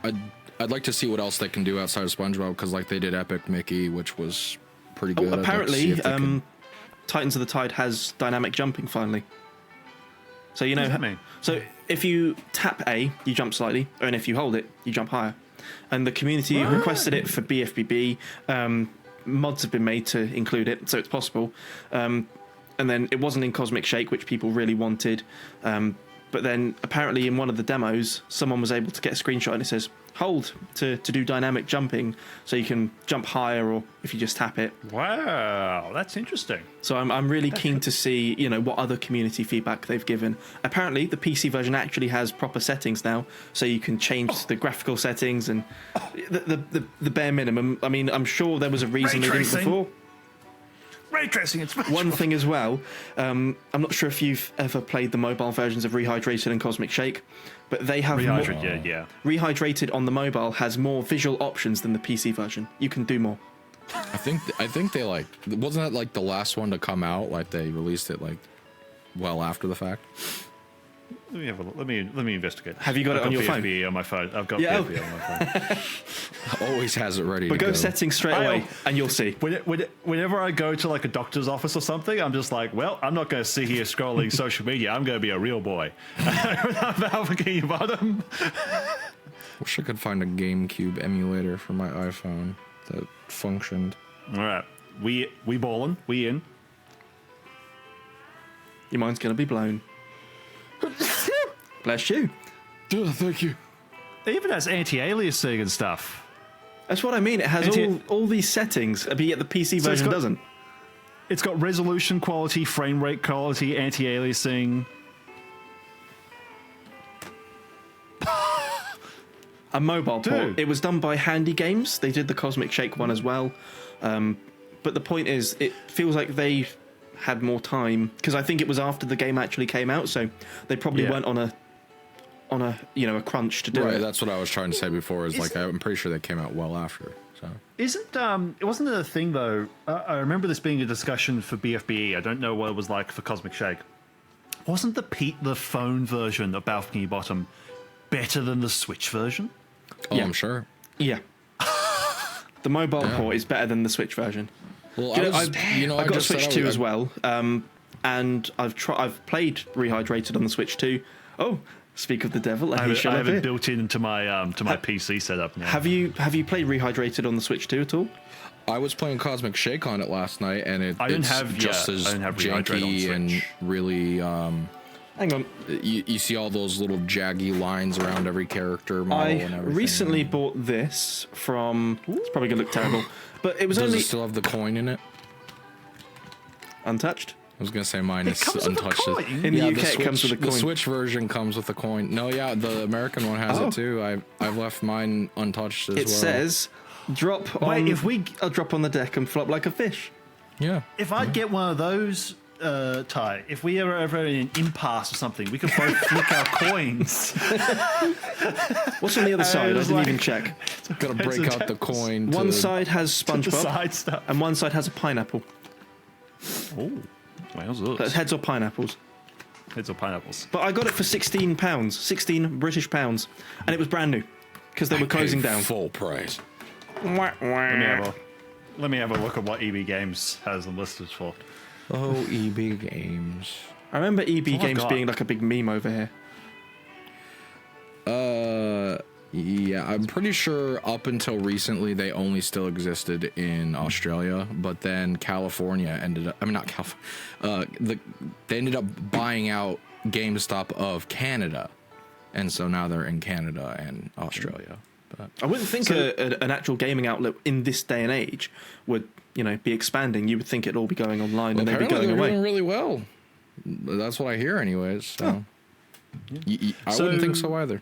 I'd like to see what else they can do outside of SpongeBob, because they did Epic Mickey, which was pretty good. Apparently, Titans of the Tide has dynamic jumping finally. So so if you tap A, you jump slightly, and if you hold it, you jump higher. And the community requested it for BFBB. Mods have been made to include it, so it's possible. And then it wasn't in Cosmic Shake, which people really wanted. But then apparently in one of the demos, someone was able to get a screenshot and it says, hold to do dynamic jumping, so you can jump higher, or if you just tap it. Wow, that's interesting. So I'm really keen to see, what other community feedback they've given. Apparently the PC version actually has proper settings now, so you can change the graphical settings and the bare minimum. I mean, I'm sure there was a reason they didn't before. ray tracing. It's One thing as well, I'm not sure if you've ever played the mobile versions of Rehydrated and Cosmic Shake, but they have Rehydrated on the mobile has more visual options than the PC version. You can do more. I think they like, wasn't that like the last one to come out? Like they released it like well after the fact. Let me have a look. Let me investigate. Have you got it on your phone? on my phone. I've got PFB on my phone. Always has it ready. But to go go settings straight away, and you'll see. Whenever I go to like a doctor's office or something, I'm just like, well, I'm not going to sit here scrolling social media. I'm going to be a real boy. Bikini Bottom. Wish I could find a GameCube emulator for my iPhone that functioned. All right, we ballin', we in. Your mind's gonna be blown. Bless you. Oh, thank you. It even has anti-aliasing and stuff. That's what I mean. It has all these settings, but yet the PC version doesn't. It's got resolution quality, frame rate quality, anti-aliasing. A mobile port. It was done by Handy Games. They did the Cosmic Shake one as well. But the point is, it feels like they had more time because I think it was after the game actually came out, so they probably weren't on a a crunch to do it. That's what I was trying to say before. Like I'm pretty sure they came out well after. So it wasn't a thing though. I remember this being a discussion for BFBE. I don't know what it was like for Cosmic Shake. Wasn't the phone version of Bikini Bottom better than the Switch version? Oh, yeah. I'm sure. Yeah. The mobile port is better than the Switch version. Well, I've got a Switch 2 as well, and I've played Rehydrated on the Switch 2. Oh, speak of the devil, I have it built into my PC setup now. Have you played Rehydrated on the Switch 2 at all? I was playing Cosmic Shake on it last night, and it's just as janky and really. Hang on. You see all those little jaggy lines around every character model and everything. I recently bought this from... It's probably going to look terrible. But it was Does it still have the coin in it? Untouched? I was going to say mine is untouched. In the UK, it comes with a coin. The Switch version comes with a coin. No, yeah, the American one has it too. I've left mine untouched as well. It says, I'll drop on the deck and flop like a fish. Yeah. If I get one of those... Ty, if we are ever in an impasse or something, we could both flick our coins. What's on the other side? I didn't even check. Gotta break out the coin. One side has SpongeBob, and one side has a pineapple. Oh, that's heads or pineapples? Heads or pineapples. But I got it for £16, 16 British pounds, and it was brand new because they were closing down. Full price. Let me have a look at what EB Games has them listed for. Oh, EB Games. I remember EB Games being like a big meme over here. Yeah, I'm pretty sure up until recently they only still existed in Australia, but then California ended up, they ended up buying out GameStop of Canada, and so now they're in Canada and Australia. But I wouldn't think an actual gaming outlet in this day and age would, be expanding. You would think it'd all be going online and they'd be going away. Doing really well. That's what I hear, anyways. So. I wouldn't think so either.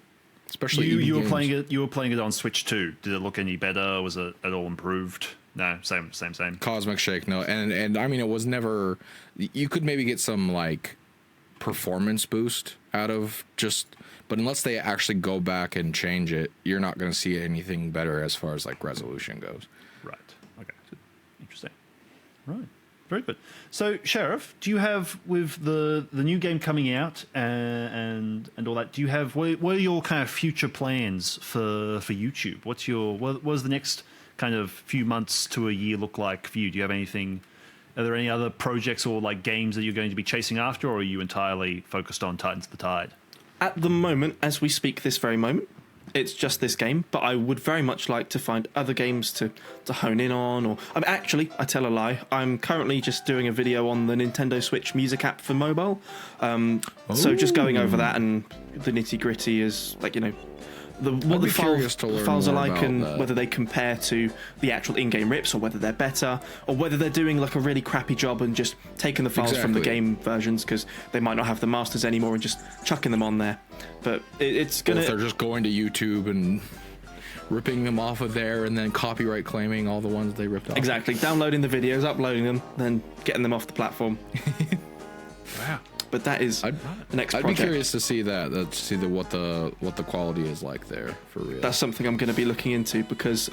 Especially you were playing it. You were playing it on Switch 2. Did it look any better? Was it at all improved? No, same. Cosmic Shake, no, and I mean it was never. You could maybe get some like performance boost out of just. But unless they actually go back and change it, you're not going to see anything better as far as like resolution goes. Right. Okay. Interesting. Right. Very good. So, Sheriff, do you have with the new game coming out and all that? Do you have what are your kind of future plans for YouTube? What does the next kind of few months to a year look like for you? Do you have anything? Are there any other projects or like games that you're going to be chasing after, or are you entirely focused on Titans of the Tide? At the moment, as we speak this very moment, it's just this game, but I would very much like to find other games to hone in on. Actually, I tell a lie. I'm currently just doing a video on the Nintendo Switch music app for mobile. So just going over that and the nitty gritty is like, what the files are like and whether they compare to the actual in-game rips or whether they're better or whether they're doing like a really crappy job and just taking the files from the game versions because they might not have the masters anymore and just chucking them on there. But it's gonna. Or if they're just going to YouTube and ripping them off of there and then copyright claiming all the ones they ripped off. Exactly. Downloading the videos, uploading them, then getting them off the platform. Wow. But that is the next project. I'd be curious to see that, to see what the quality is like there for real. That's something I'm going to be looking into because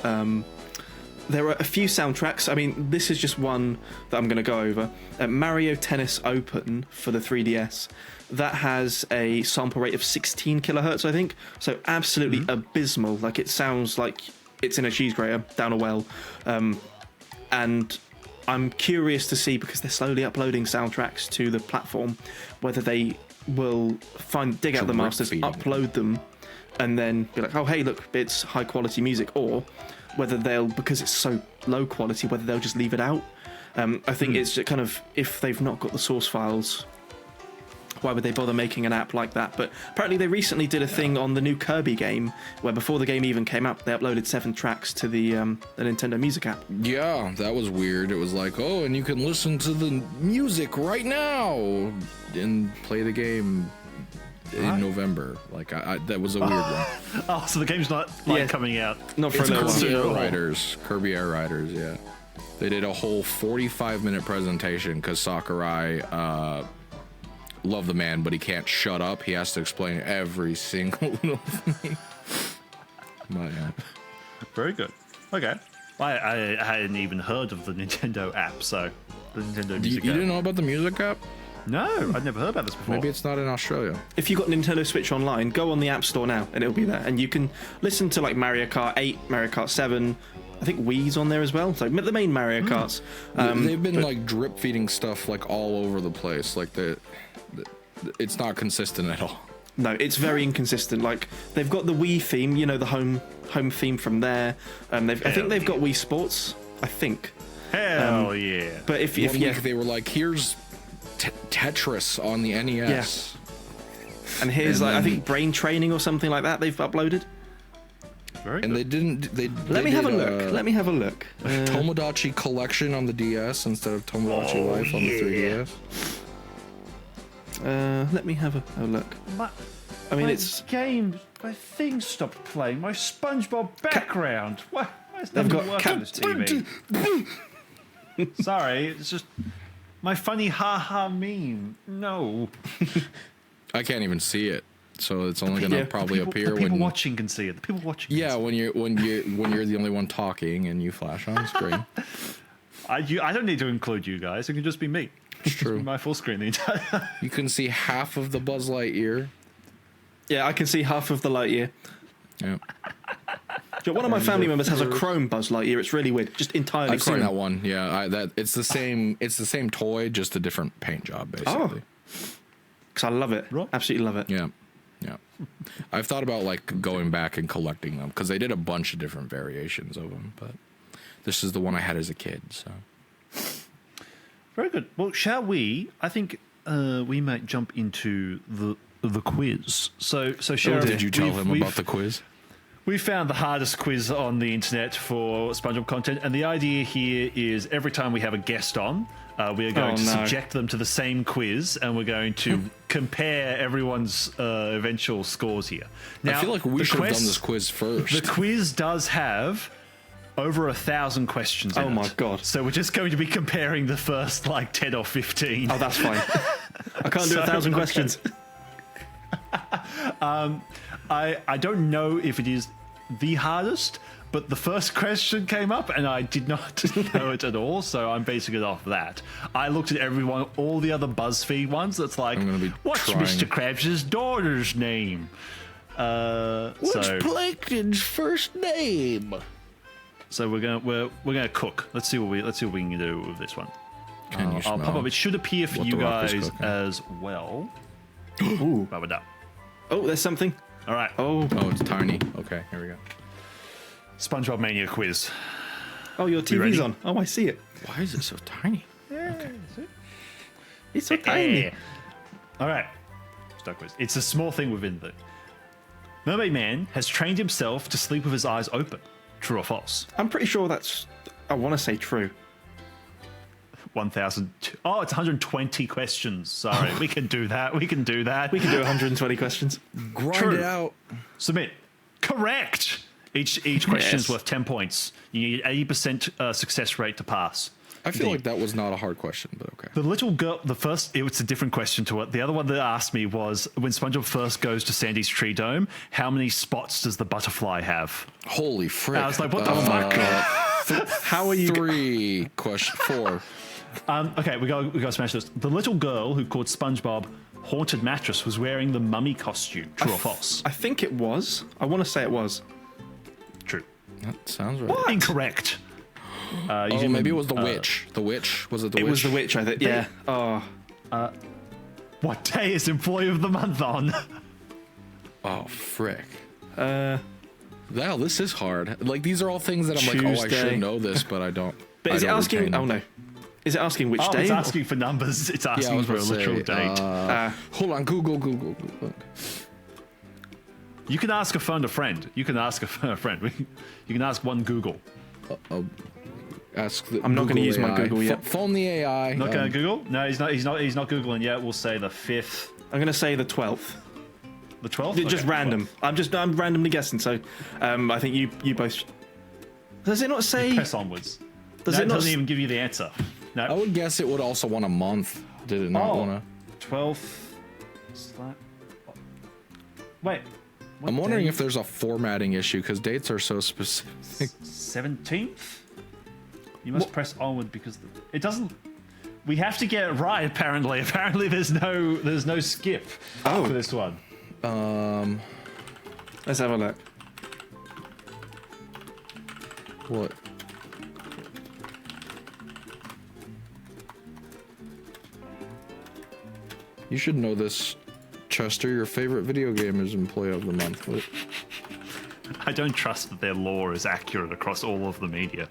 there are a few soundtracks. I mean, this is just one that I'm going to go over. Mario Tennis Open for the 3DS. That has a sample rate of 16 kilohertz, I think. So absolutely abysmal. Like, it sounds like it's in a cheese grater down a well. And I'm curious to see, because they're slowly uploading soundtracks to the platform, whether they will dig out the masters, upload them, and then be like, oh, hey, look, it's high quality music, or whether they'll, because it's so low quality, whether they'll just leave it out. I think it's kind of, if they've not got the source files, why would they bother making an app like that? But apparently they recently did a thing on the new Kirby game where before the game even came out, they uploaded 7 tracks to the Nintendo Music app. Yeah, that was weird. It was like, oh, and you can listen to the music right now and play the game in November. Like, that was a weird one. Oh, so the game's not coming out. Not for a little while. Kirby Air Riders, yeah. They did a whole 45-minute presentation because Sakurai love the man, but he can't shut up. He has to explain every single little thing. But, yeah. Very good. Okay. I hadn't even heard of the Nintendo app, so the Nintendo Music You app. didn't know about the music app? No, I'd never heard about this before. Maybe it's not in Australia. If you've got Nintendo Switch Online, go on the App Store now, and it'll be there. And you can listen to, like, Mario Kart 8, Mario Kart 7. I think Wii's on there as well. So the main Mario Karts. They've been, like, drip-feeding stuff, like, all over the place. Like, it's not consistent at all. No, it's very inconsistent. Like, they've got the Wii theme, you know, the home theme from there. I think they've got Wii Sports. I think. Hell yeah! But if One week they were like, here's Tetris on the NES, and here's I think Brain Training or something like that. They've uploaded. Very and good. Let me have a look. Let me have a look. Tomodachi Collection on the DS instead of Tomodachi Life on the 3DS. Let me have a look. I mean, it's my thing stopped playing. My SpongeBob background. Why is that They've got working on this TV? Sorry, it's just my funny ha meme. No, I can't even see it, so it's only gonna probably appear the people when watching can see it. The people watching. Yeah, when you're the only one talking and you flash on the screen. I don't need to include you guys. It can just be me. It's true. My full screen the entire. You can see half of the Buzz Lightyear. Yeah, I can see half of the Lightyear. Yeah. One of my family members has a chrome Buzz Lightyear. It's really weird. Just entirely I've chrome. seen that one. Yeah, it's the same. It's the same toy, just a different paint job, basically. Because I love it. Right. Absolutely love it. Yeah. I've thought about like going back and collecting them because they did a bunch of different variations of them, but this is the one I had as a kid. So very good. Well, shall we? I think we might jump into the quiz. So Sharon, did you tell him about the quiz? We found the hardest quiz on the internet for SpongeBob content, and the idea here is every time we have a guest on, we are going to subject them to the same quiz, and we're going to compare everyone's eventual scores here. Now, I feel like we should have done this quiz first. The quiz does have over 1,000 questions in it. Oh my god. So we're just going to be comparing the first, 10 or 15. Oh, that's fine. I can't do 1,000 questions. I don't know if it is the hardest, but the first question came up and I did not know it at all, so I'm basing it off that. I looked at all the other BuzzFeed ones that's like, what's Mr. Krabs' daughter's name? What's Plankton's first name? So we're gonna cook. Let's see what we can do with this one. I'll pop up. It should appear for you guys as well. Ooh. Oh, there's something. All right. Oh, it's tiny. Okay, here we go. SpongeBob Mania quiz. Oh, your TV's on. Oh, I see it. Why is it so tiny? Okay. It's so tiny. All right. Start quiz. It's a small thing within the. Mermaid Man has trained himself to sleep with his eyes open. True or false? I'm pretty sure that's. I want to say true. 1,000. Oh, it's 120 questions. Sorry, we can do that. We can do 120 questions. Grind it out. Submit. Correct. Each question is Yes. worth 10 points. You need 80% success rate to pass. I feel like that was not a hard question, but okay. The little girl, it's a different question to it. The other one that asked me was, when SpongeBob first goes to Sandy's tree dome, how many spots does the butterfly have? Holy frick. I was like, what the fuck? How are you? 4. Okay, we got to smash this. The little girl who called SpongeBob Haunted Mattress was wearing the mummy costume. True or false? I think it was. I want to say it was. True. That sounds right. Incorrect. Oh, maybe it was the witch. The witch? Was it the witch? It was the witch, I think. Yeah. Oh. What day is Employee of the Month on? Oh, frick. Uh, Wow, this is hard. Like, these are all things that I'm like, oh, I Tuesday. should know this, but I don't. but is I it don't asking? retain Oh them. no. Is it asking which day? It's asking for numbers. It's Yeah, I asking was for a about to literal say, date. hold on, Google. You can ask a phone a friend. You can ask a friend. You can ask one Google. Ask the I'm not going to Google use my AI. Google yet. Phone the AI. Not going to Google? No, he's not Googling yet. We'll say the 5th. I'm going to say the 12th. The 12th? Just Okay, random. I'm randomly guessing. So, I think you both. Does it not say? Press onwards. Does No, it not? doesn't even give you the answer. No. I would guess it would also want a month. Did it not want to? 12th. Wait. what I'm wondering day? if there's a formatting issue because dates are so specific. 17th? You must press onward because it doesn't. We have to get it right. Apparently, there's no skip for this one. Let's have a look. What? You should know this, Chester. Your favorite video game is Employee of the Month. What? I don't trust that their lore is accurate across all of the media.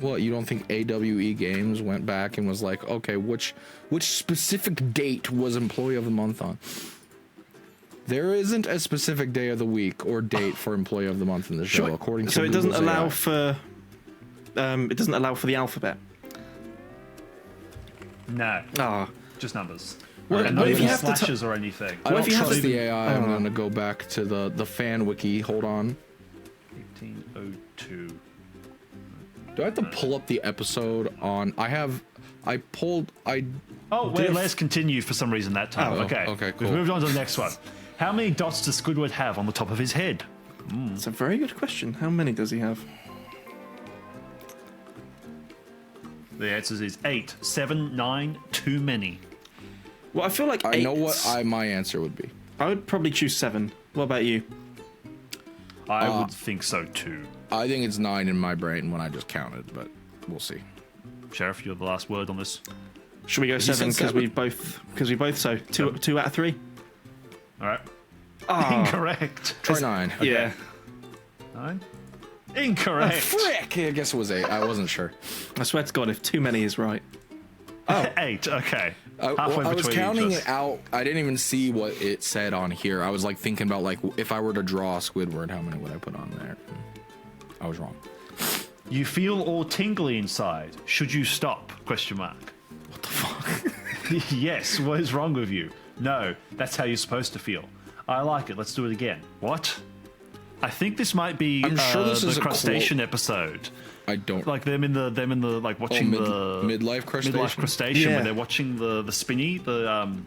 What, you don't think AWE Games went back and was like, okay, which specific date was Employee of the Month on? There isn't a specific day of the week or date for Employee of the Month in the show, according to So it doesn't Google's allow AI. for. It doesn't allow for the alphabet. No, Ah. just numbers. Well, and but not if even you have to slashes or anything. I don't if you have trust to- the AI. I'm going to go back to the fan wiki. Hold on. 1802. Do I have to pull up the episode on? Oh, wait, let's continue for some reason that time. Oh, okay. okay, cool. We've moved on to the next one. How many dots does Squidward have on the top of his head? It's a very good question. How many does he have? The answer is 8, 7, 9, too many. Well, I feel like I know eight. what my answer would be. I would probably choose 7. What about you? I would think so too. I think it's 9 in my brain when I just counted, but we'll see. Sheriff, you're the last word on this. Should we go 7 said because we both so two out of 3. All right. Ah. Incorrect. Try 9. Yeah. 9? Incorrect. Frick! I guess it was 8. I wasn't sure. I swear to God, if too many is right. 8, okay. I was counting it out. I didn't even see what it said on here. I was like thinking about like if I were to draw Squidward, how many would I put on there? I was wrong. You feel all tingly inside. Should you stop? Question mark. What the fuck? Yes, what is wrong with you? No, that's how you're supposed to feel. I like it. Let's do it again. What? I think this might be I'm sure this is the a crustacean episode. I don't. Like them in the like watching the midlife crustacean. midlife crustacean Yeah. when they're watching the spinny the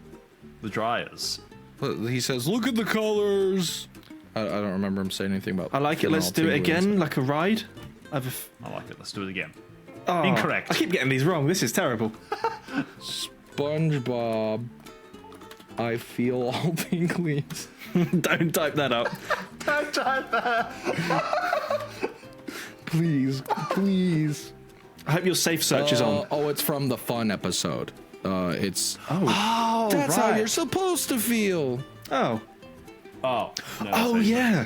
dryers. But he says, "Look at the colors." I don't remember him saying anything about. I like it. Let's do it again, like a ride. I like it. Let's do it again. Oh, Incorrect. I keep getting these wrong. This is terrible. SpongeBob. I feel all tingly. Don't type that up. Don't type that. Please. I hope your safe search is on. Oh, it's from the fun episode. It's. Oh, That's how right. you're supposed to feel. Oh. Oh. No, Oh that's- yeah.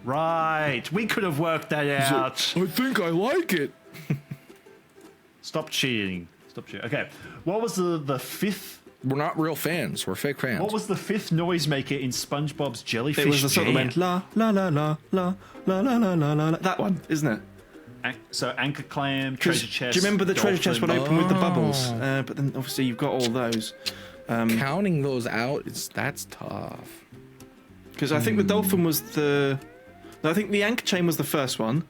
Right. We could have worked that out. I think I like it. Stop cheating. Okay. What was the fifth? We're not real fans. We're fake fans. What was the fifth noisemaker in SpongeBob's jellyfish It was the sort that jam? went la la la la la la la la la la. That one, isn't it? So anchor clam, treasure chest. Do you remember the treasure chest would open with the bubbles? Oh. But then obviously you've got all those. Counting those out, that's tough. Because I think the dolphin was the... No, I think the anchor chain was the first one.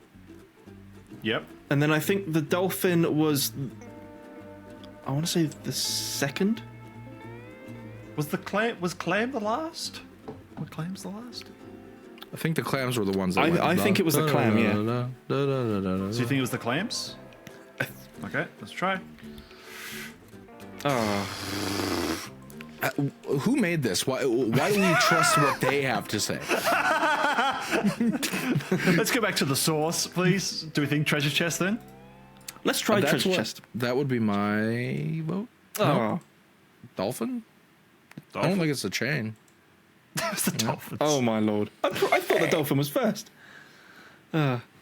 Yep. And then I think the dolphin was... I want to say the second? Was clam the last? Were clams the last? I think the clams were the ones that I think it was the clam, yeah. So you think it was the clams? Okay, let's try. Oh. Who made this? Why do we trust what they have to say? Let's go back to the source, please. Do we think treasure chest then? Let's try That's treasure what- chest. That would be my vote. Oh. Dolphin? I don't think it's a chain. It's the dolphins. Oh, my lord. I thought the dolphin was first.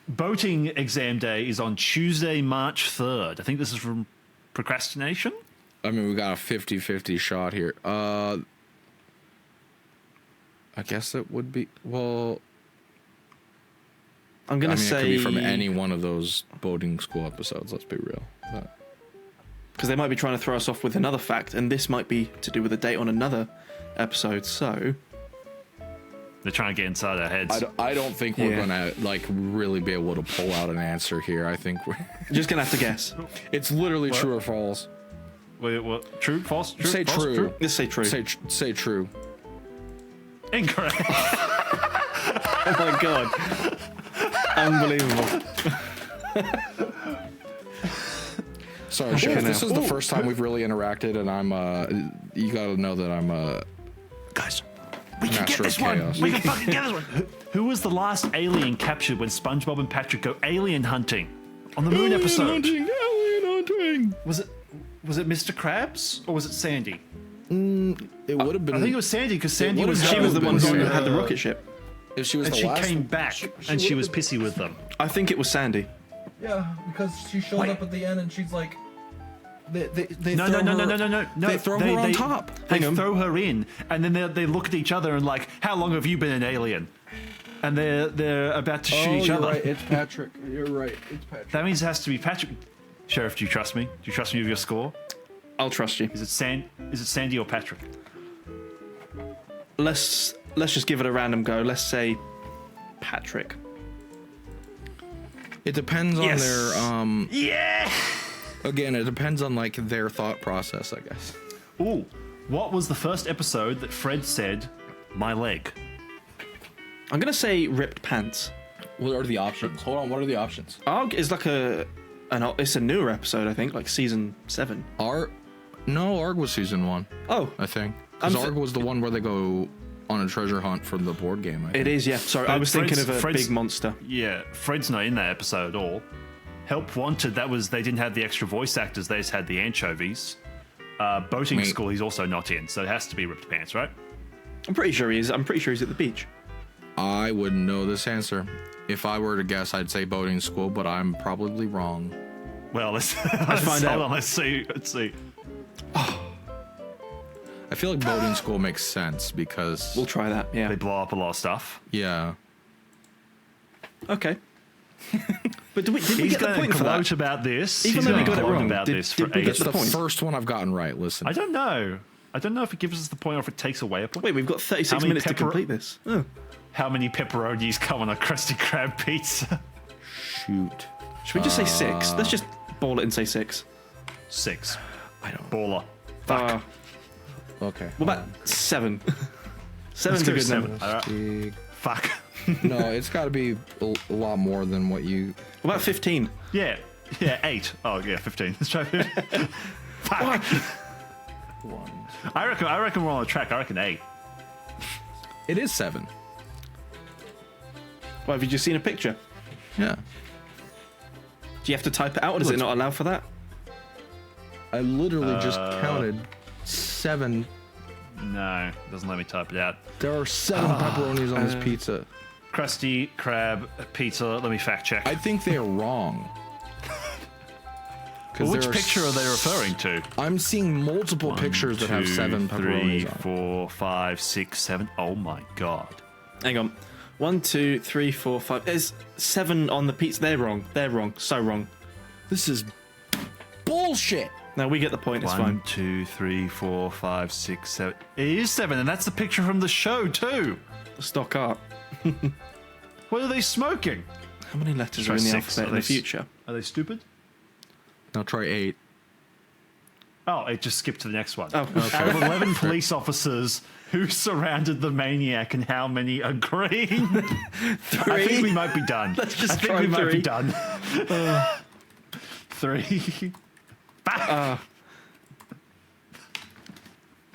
Boating exam day is on Tuesday, March 3rd. I think this is from procrastination. I mean, we got a 50-50 shot here. I guess it would be... Well... I'm going to say... it could be from any one of those boating school episodes, let's be real. Because they might be trying to throw us off with another fact, and this might be to do with a date on another episode, so... They're trying to get inside our heads. I don't think we're gonna like really be able to pull out an answer here. I think we're Just going to have to guess. it's literally true or false. Wait, what? True? False? True? Say false, true. Let's say true. Say true. Incorrect. Oh my god. Unbelievable. Sorry, Sheriff. This is the first time we've really interacted, and I'm you gotta know that I'm Guys, we can Master get this of one. chaos. We can fucking get this one. Who was the last alien captured when SpongeBob and Patrick go alien hunting on the moon episode? Alien hunting. Was it Mr. Krabs or was it Sandy? It would have been. I think it was Sandy because Sandy would've was She was the one who Yeah. had the rocket ship. if she was and the she last came one. back and she was pissy with them. I think it was Sandy. Yeah, because she showed Wait. up at the end and she's like, they No, throw no, no, her- no, no, no, no. They throw her on top. They Hang on. throw her in, and then they look at each other and like, "How long have you been an alien?" And they're about to shoot each you're other. right, it's Patrick. You're right, it's Patrick. That means it has to be Patrick. Sheriff, do you trust me? Do you trust me with your score? I'll trust you. Is it Sandy or Patrick? Let's just give it a random go. Let's say Patrick. It depends on Yes. their Yeah. Again, it depends on like their thought process, I guess. Ooh, what was the first episode that Fred said, "My leg"? I'm gonna say ripped pants. What are the options? Hold on. What are the options? Arg is like it's a newer episode, I think, like season 7. Arg was season 1, Oh, I think. Because I'm Arg was the one where they go on a treasure hunt for the board game. I think. it is. Yeah. Sorry, I was thinking of a Fred's- big monster. Yeah, Fred's not in that episode at all. Help Wanted, they didn't have the extra voice actors, they just had the anchovies. Boating Wait. School, he's also not in, so it has to be Ripped Pants, right? I'm pretty sure he is. I'm pretty sure he's at the beach. I wouldn't know this answer. If I were to guess, I'd say boating school, but I'm probably wrong. Well, let's find out. hold on, let's see. I feel like boating school makes sense because We'll try that. Yeah. They blow up a lot of stuff. yeah. Okay. But did we He's get the going to point for that? gloat about this. Even He's though going we to got it gloat wrong, about did- this did for we get It's ages. the the point? first one I've gotten right. Listen. I don't know. I don't know if it gives us the point or if it takes away a point. Wait, we've got 36 How many minutes to complete this. Oh. How many pepperonis come on a Krusty Krab pizza? Shoot. Should we just say 6? Let's just ball it and say 6. 6. I don't. Baller. Fuck. Okay. What about 7? 7's Let's a go good 7. number. All right. Fuck. No, it's got to be a lot more than what you. What about 15? Yeah. Yeah, 8. Oh, yeah, 15. Let's try 15. Fuck. I reckon we're on the track. I reckon 8. It is 7. Well, have you just seen a picture? Yeah. Do you have to type it out, or does it not allow for that? I literally just counted 7. No, it doesn't let me type it out. There are 7 pepperonis on this pizza. Krusty Krab pizza. Let me fact check. I think they're wrong. Well, which there are picture are they referring to? I'm seeing multiple pictures that have 7 3, pepperonis on. 4, 5, 6, 7. Oh my god. Hang on. 1, 2, 3, 4, 5. There's 7 on the pizza. They're wrong. They're wrong. So wrong. This is bullshit. No, we get the point. It's 1, fine. 2, 3, 4, 5, 6, 7. It is 7, and that's the picture from the show too. Stock art. What are they smoking? How many letters Try are in the 6. alphabet Are in the they future? Are they stupid? Now try 8. Oh, it just skipped to the next one. Oh, Out of 11 police officers, who surrounded the maniac and how many are green? 3. I think we might be done. Let's just I think try we might 3. be done. 3.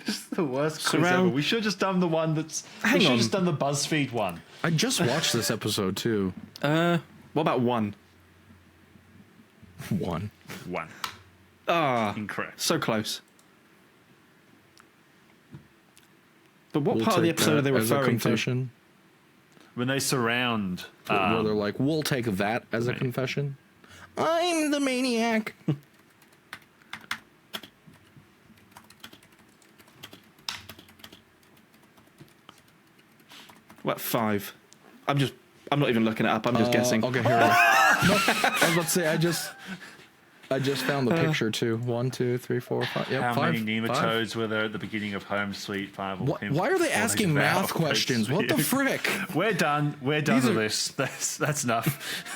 This is the worst quiz Surround- ever. We should have just done the one that's... Hang we should on. have just done the BuzzFeed one. I just watched this episode too. What about 1? 1. 1. Ah, Incorrect. so close. But what We'll part of the take episode are that they as a referring to? confession? When they surround... Where they're like, we'll take that as a confession. I'm the maniac. What, 5? I'm not even looking it up. I'm just guessing. Okay, here we go. No, I was about to say, I just found the picture too. 1, 2, 3, 4, 5. Yep, how 5. many nematodes were there at the beginning of Home Sweet 5? Why are they asking math questions? What the frick? We're done. We're done These with are- this. That's enough.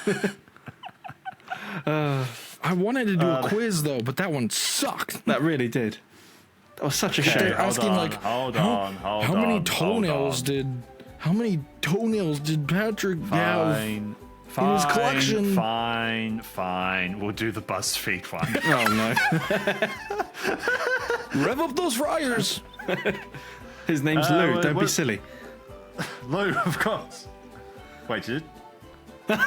I wanted to do a quiz though, but that one sucked. That really did. That was such a shame. They're asking like, hold how on, many toenails did Patrick have? Fine. in his collection? Fine. We'll do the BuzzFeed one. Oh no. Rev up those fryers. His name's Lou. what- Don't be what- silly. Lou, of course. Wait, did it?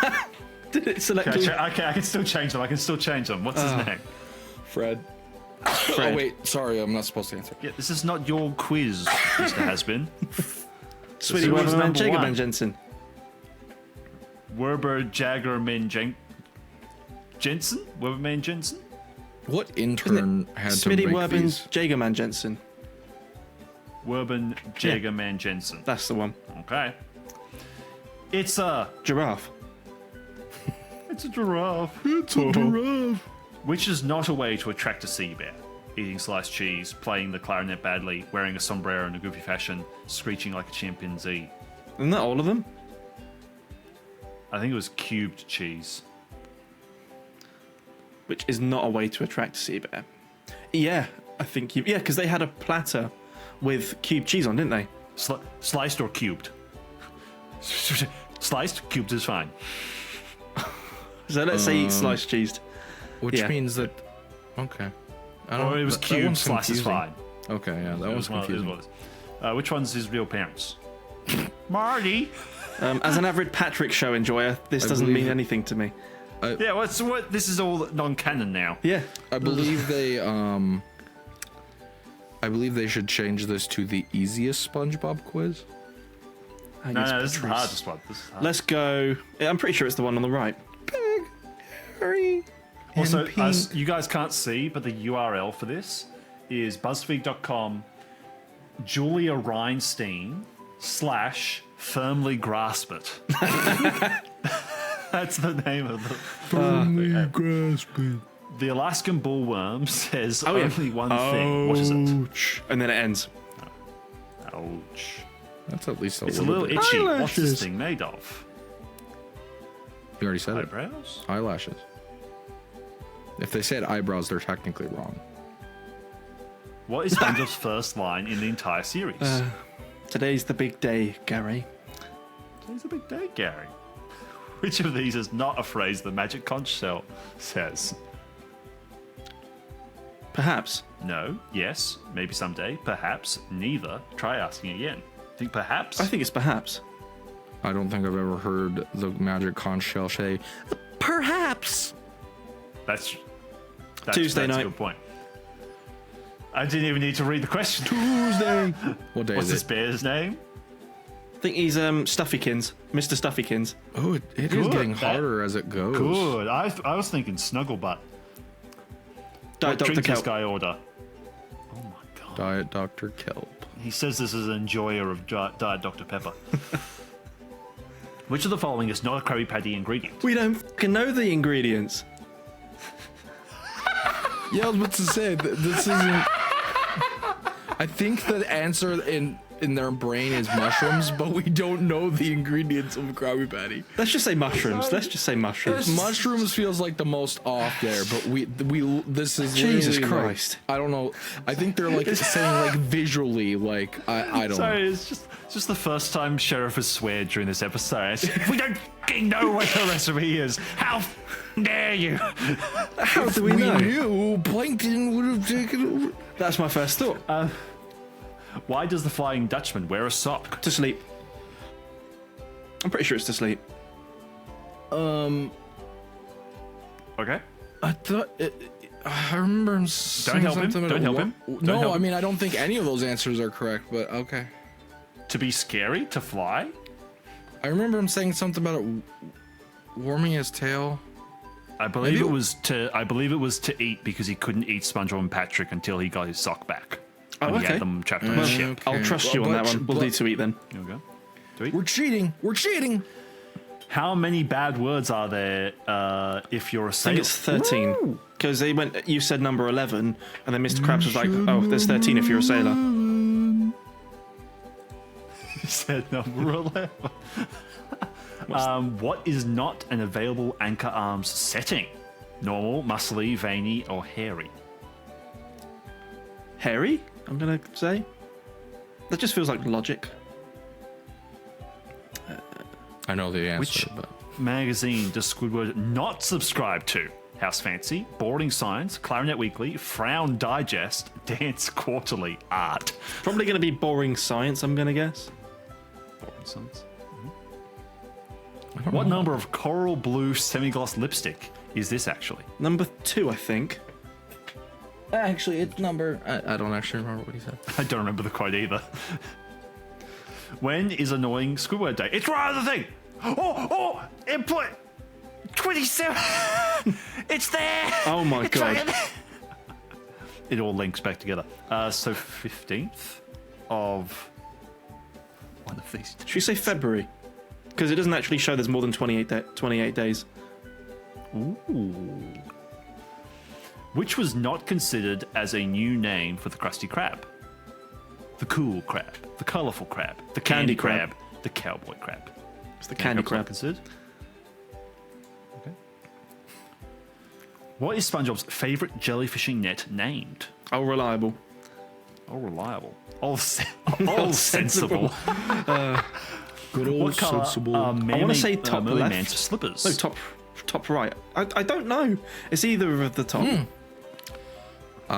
Did it select Okay, Lou? I can still change them. What's his name? Fred. Fred. Oh wait, sorry, I'm not supposed to answer. Yeah, this is not your quiz, Mr. Hasbin. Sweetie Who was Weatherman, number Jagerman one? Jensen. Jensen? Werberman Jensen? What intern had to Smitty make Werben, these? Jagerman Jensen. Werben Jagerman Jensen. That's the one. Okay. It's a Giraffe. giraffe. It's a giraffe. Which is not a way to attract a sea bear. Eating sliced cheese, playing the clarinet badly, wearing a sombrero in a goofy fashion, screeching like a chimpanzee. Isn't that all of them? I think it was cubed cheese. Which is not a way to attract a sea bear. Yeah, I think you. Yeah, because they had a platter with cubed cheese on, didn't they? Sliced or cubed? Sliced, cubed is fine. So let's say sliced cheese. Which Yeah. means that. Okay. I Or it was that cubed, one's sliced is confusing. fine. Okay, yeah, that one's confusing. Which one's his real parents? Marty. As an average Patrick show enjoyer, this doesn't believe mean it. anything to me. Yeah, what? This is all non-canon now. Yeah. I believe they should change this to the easiest SpongeBob quiz. I No, guess this is the Patrick's- hardest one. This is hard. Let's go. I'm pretty sure it's the one on the right. Big, hairy, Also, and pink. you guys can't see, but the URL for this is BuzzFeed.com Julia Reinstein / firmly grasp it. That's the name of the. Firmly grasping. The Alaskan bullworm says Oh, yeah. only one thing. What is it? Ouch. And then it ends. Ouch. That's at least It's a little bit. itchy. What's Eyelashes. this thing made of? You already said it. Eyebrows? Eyelashes. If they said eyebrows, they're technically wrong. What is SpongeBob's first line in the entire series? Today's the big day, Gary. Today's a big day, Gary. Which of these is not a phrase the magic conch shell says? Perhaps. No, yes, maybe someday, perhaps, neither. Try asking again. Think perhaps? I think it's perhaps. I don't think I've ever heard the magic conch shell say, perhaps. That's Tuesday that's night. a good point. I didn't even need to read the question. Tuesday. What day What's is this it? bear's name? I think he's Stuffykins. Mr. Stuffykins. Oh, it is Good. getting That- harder as it goes. Good. I was thinking Snugglebutt. Diet What Dr. drink this Kelp. guy order? Oh my god. Diet Dr. Kelp. He says this is an enjoyer of Diet Dr. Pepper. Which of the following is not a Krabby Patty ingredient? We don't fucking know the ingredients. Yeah, I was about to say, this isn't... I think the answer in in their brain is mushrooms, but we don't know the ingredients of a Krabby Patty. Let's just say mushrooms. Let's just say mushrooms. Mushrooms feels like the most off there, but this is Jesus literally, Christ. Like, I don't know. I think they're like saying like visually, like I don't Sorry, know. it's just the first time Sheriff has sweared during this episode. We don't fucking know what the recipe is. How dare you? How do we know? knew Plankton would have taken over. That's my first thought. Why does the Flying Dutchman wear a sock? To sleep. I'm pretty sure it's to sleep. Okay. I thought. I remember him saying help him. something Don't about help him. No, Don't help I him. mean I don't think any of those answers are correct, but okay. To be scary? To fly? I remember him saying something about it warming his tail. I believe Maybe- it was to eat because he couldn't eat SpongeBob and Patrick until he got his sock back. Oh, When he okay. had them trapped on his Okay. ship. I'll trust you on that one. We'll do to eat then. Here we go. To eat. We're cheating. We're cheating. How many bad words are there if you're a I sailor? think it's 13. Because they went. You said number 11, and then Mr. Krabs was like, "Oh, there's 13 if you're a sailor." You said number 11. What is not an available anchor arms setting? Normal, muscly, veiny, or hairy? Hairy, I'm gonna say. That just feels like logic. I know the answer, Which but magazine does Squidward not subscribe to? House Fancy, Boarding Science, Clarinet Weekly, Frown Digest, Dance Quarterly, Art. Probably gonna be boring science. I'm gonna guess. Boring Science. What number of coral blue semi-gloss lipstick is this actually? Number 2, I think. actually, it's number. I don't actually remember what he said. I don't remember the quote either. When is annoying Squidward Day? It's right on the thing. Oh, input 27. It's there. Oh my It's right God. there. It all links back together. So 15th of one of these. Should we say February? Because it doesn't actually show there's more than 28 days. Ooh. Which was not considered as a new name for the Krusty Krab? The cool crab, the colourful crab, the candy crab, the cowboy crab. It's the candy Crab's not crab. considered. Okay. What is SpongeBob's favourite jellyfishing net named? Oh, reliable. Oh, reliable. Oh, sensible. Good old What colour sensible. are I want mermaid- to say top mermaid left. man's slippers? No, top right. I don't know. It's either of the top.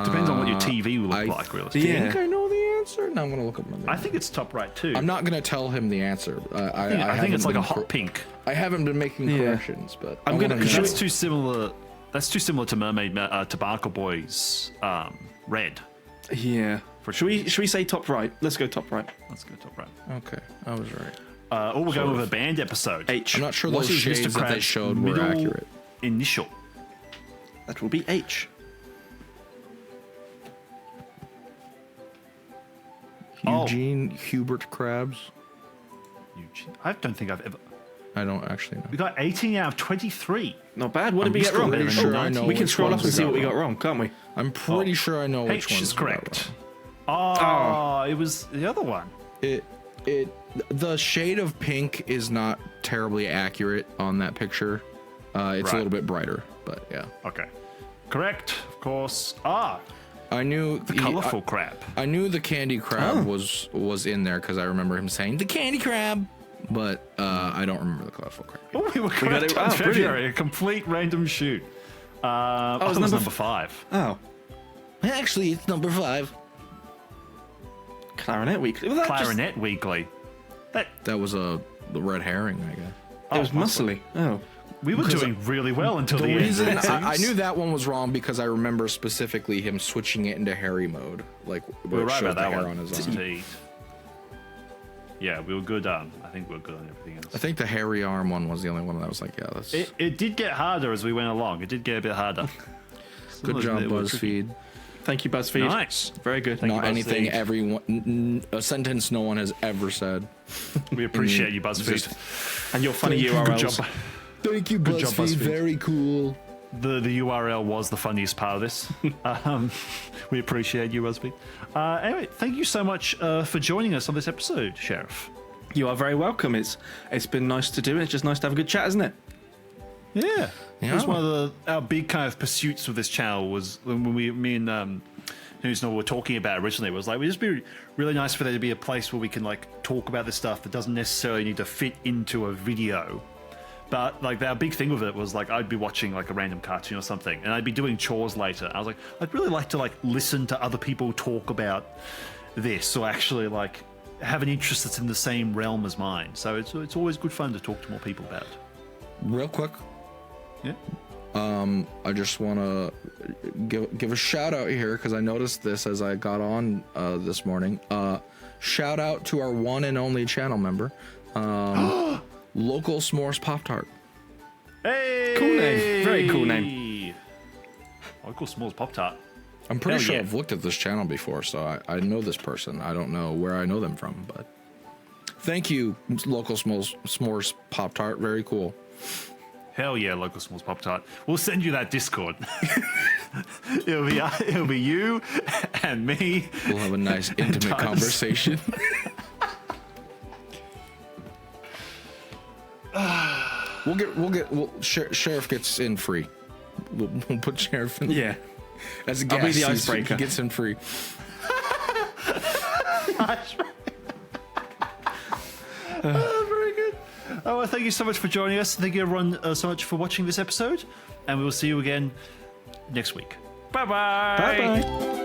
Depends on what your TV will look I like, realistically. Yeah. I think I know the answer. Now I'm gonna look up my. I think it's top right too. I'm not gonna tell him the answer. I think it's like a hot pink. pink. I haven't been making Yeah. corrections, but I'm gonna- wanna Should know. That's too similar. That's too similar to Mermaid Tobacco Boys Red. Yeah. For Should we say top right? Let's go top right. Let's go top right. Okay, I was right. We're going with a band episode. H. I'm not sure What those is shades Mr. that they Krabs' showed were middle accurate. initial? That will be H. Oh. Eugene Hubert Krabs. Eugene. I don't think I've ever. I don't actually know. We got 18 out of 23. Not bad. What did we I'm get wrong? pretty sure I know we can which scroll up ones and see we what we got got wrong, can't we? I'm pretty sure I know which H one is correct. Oh, it was the other one. The shade of pink is not terribly accurate on that picture. It's Right. a little bit brighter, but yeah. Okay. Correct, of course. I knew The colourful crab. I knew the candy crab was in there because I remember him saying the candy crab, but I don't remember the colorful crab. Oh, we were got correct it. on Oh, February. brilliant. A complete random shoot. it's It was number number 5. Oh, Actually, it's number 5. Clarinet Weekly. Well, that Clarinet Weekly. That was the red herring, I guess. It was muscly. Oh. We were doing really well until the, The end. reason it I seems. knew that one was wrong because I remember specifically him switching it into hairy mode, like we where were it right shows about the that hair one. on his arm. Indeed. Yeah, we were good. I think we were good on everything else. I think the hairy arm one was the only one that was like, yeah, that's It did get harder as we went along. It did get a bit harder. good job, BuzzFeed. Thank you, BuzzFeed. Nice. Very good. Not you, anything BuzzFeed. a sentence no one has ever said. We appreciate you, BuzzFeed. And your funny Good URLs. job. Thank you, Good job, BuzzFeed. Very cool. the URL was the funniest part of this. We appreciate you, Rusby. Anyway, thank you so much for joining us on this episode, Sheriff. You are very welcome. It's been nice to do, and it's just nice to have a good chat, isn't it? Yeah. It was one of our big kind of pursuits with this channel was when me and who's were talking about it originally. It was like, it'd just be really nice for there to be a place where we can like talk about this stuff that doesn't necessarily need to fit into a video. But like our big thing with it was like I'd be watching like a random cartoon or something, and I'd be doing chores later. I was like, I'd really like to like listen to other people talk about this, or actually like have an interest that's in the same realm as mine. So it's always good fun to talk to more people about it. Real quick, Yeah. I just want to give a shout out here because I noticed this as I got on this morning. Shout out to our one and only channel member. Local S'mores Pop-Tart. Hey! Cool name. Very cool name. Local S'mores Pop-Tart. I'm pretty Hell sure yeah. I've looked at this channel before, so I know this person. I don't know where I know them from, but thank you, Local S'mores Pop-Tart. Very cool. Hell yeah, Local S'mores Pop-Tart. We'll send you that Discord. it'll be you and me. We'll have a nice intimate Times. conversation. Sheriff gets in free. We'll put Sheriff in. Yeah. As a guest, I'll be the he icebreaker. gets in free. Very good. Oh, well, thank you so much for joining us. Thank you, everyone, so much for watching this episode. And we will see you again next week. Bye-bye. Bye bye.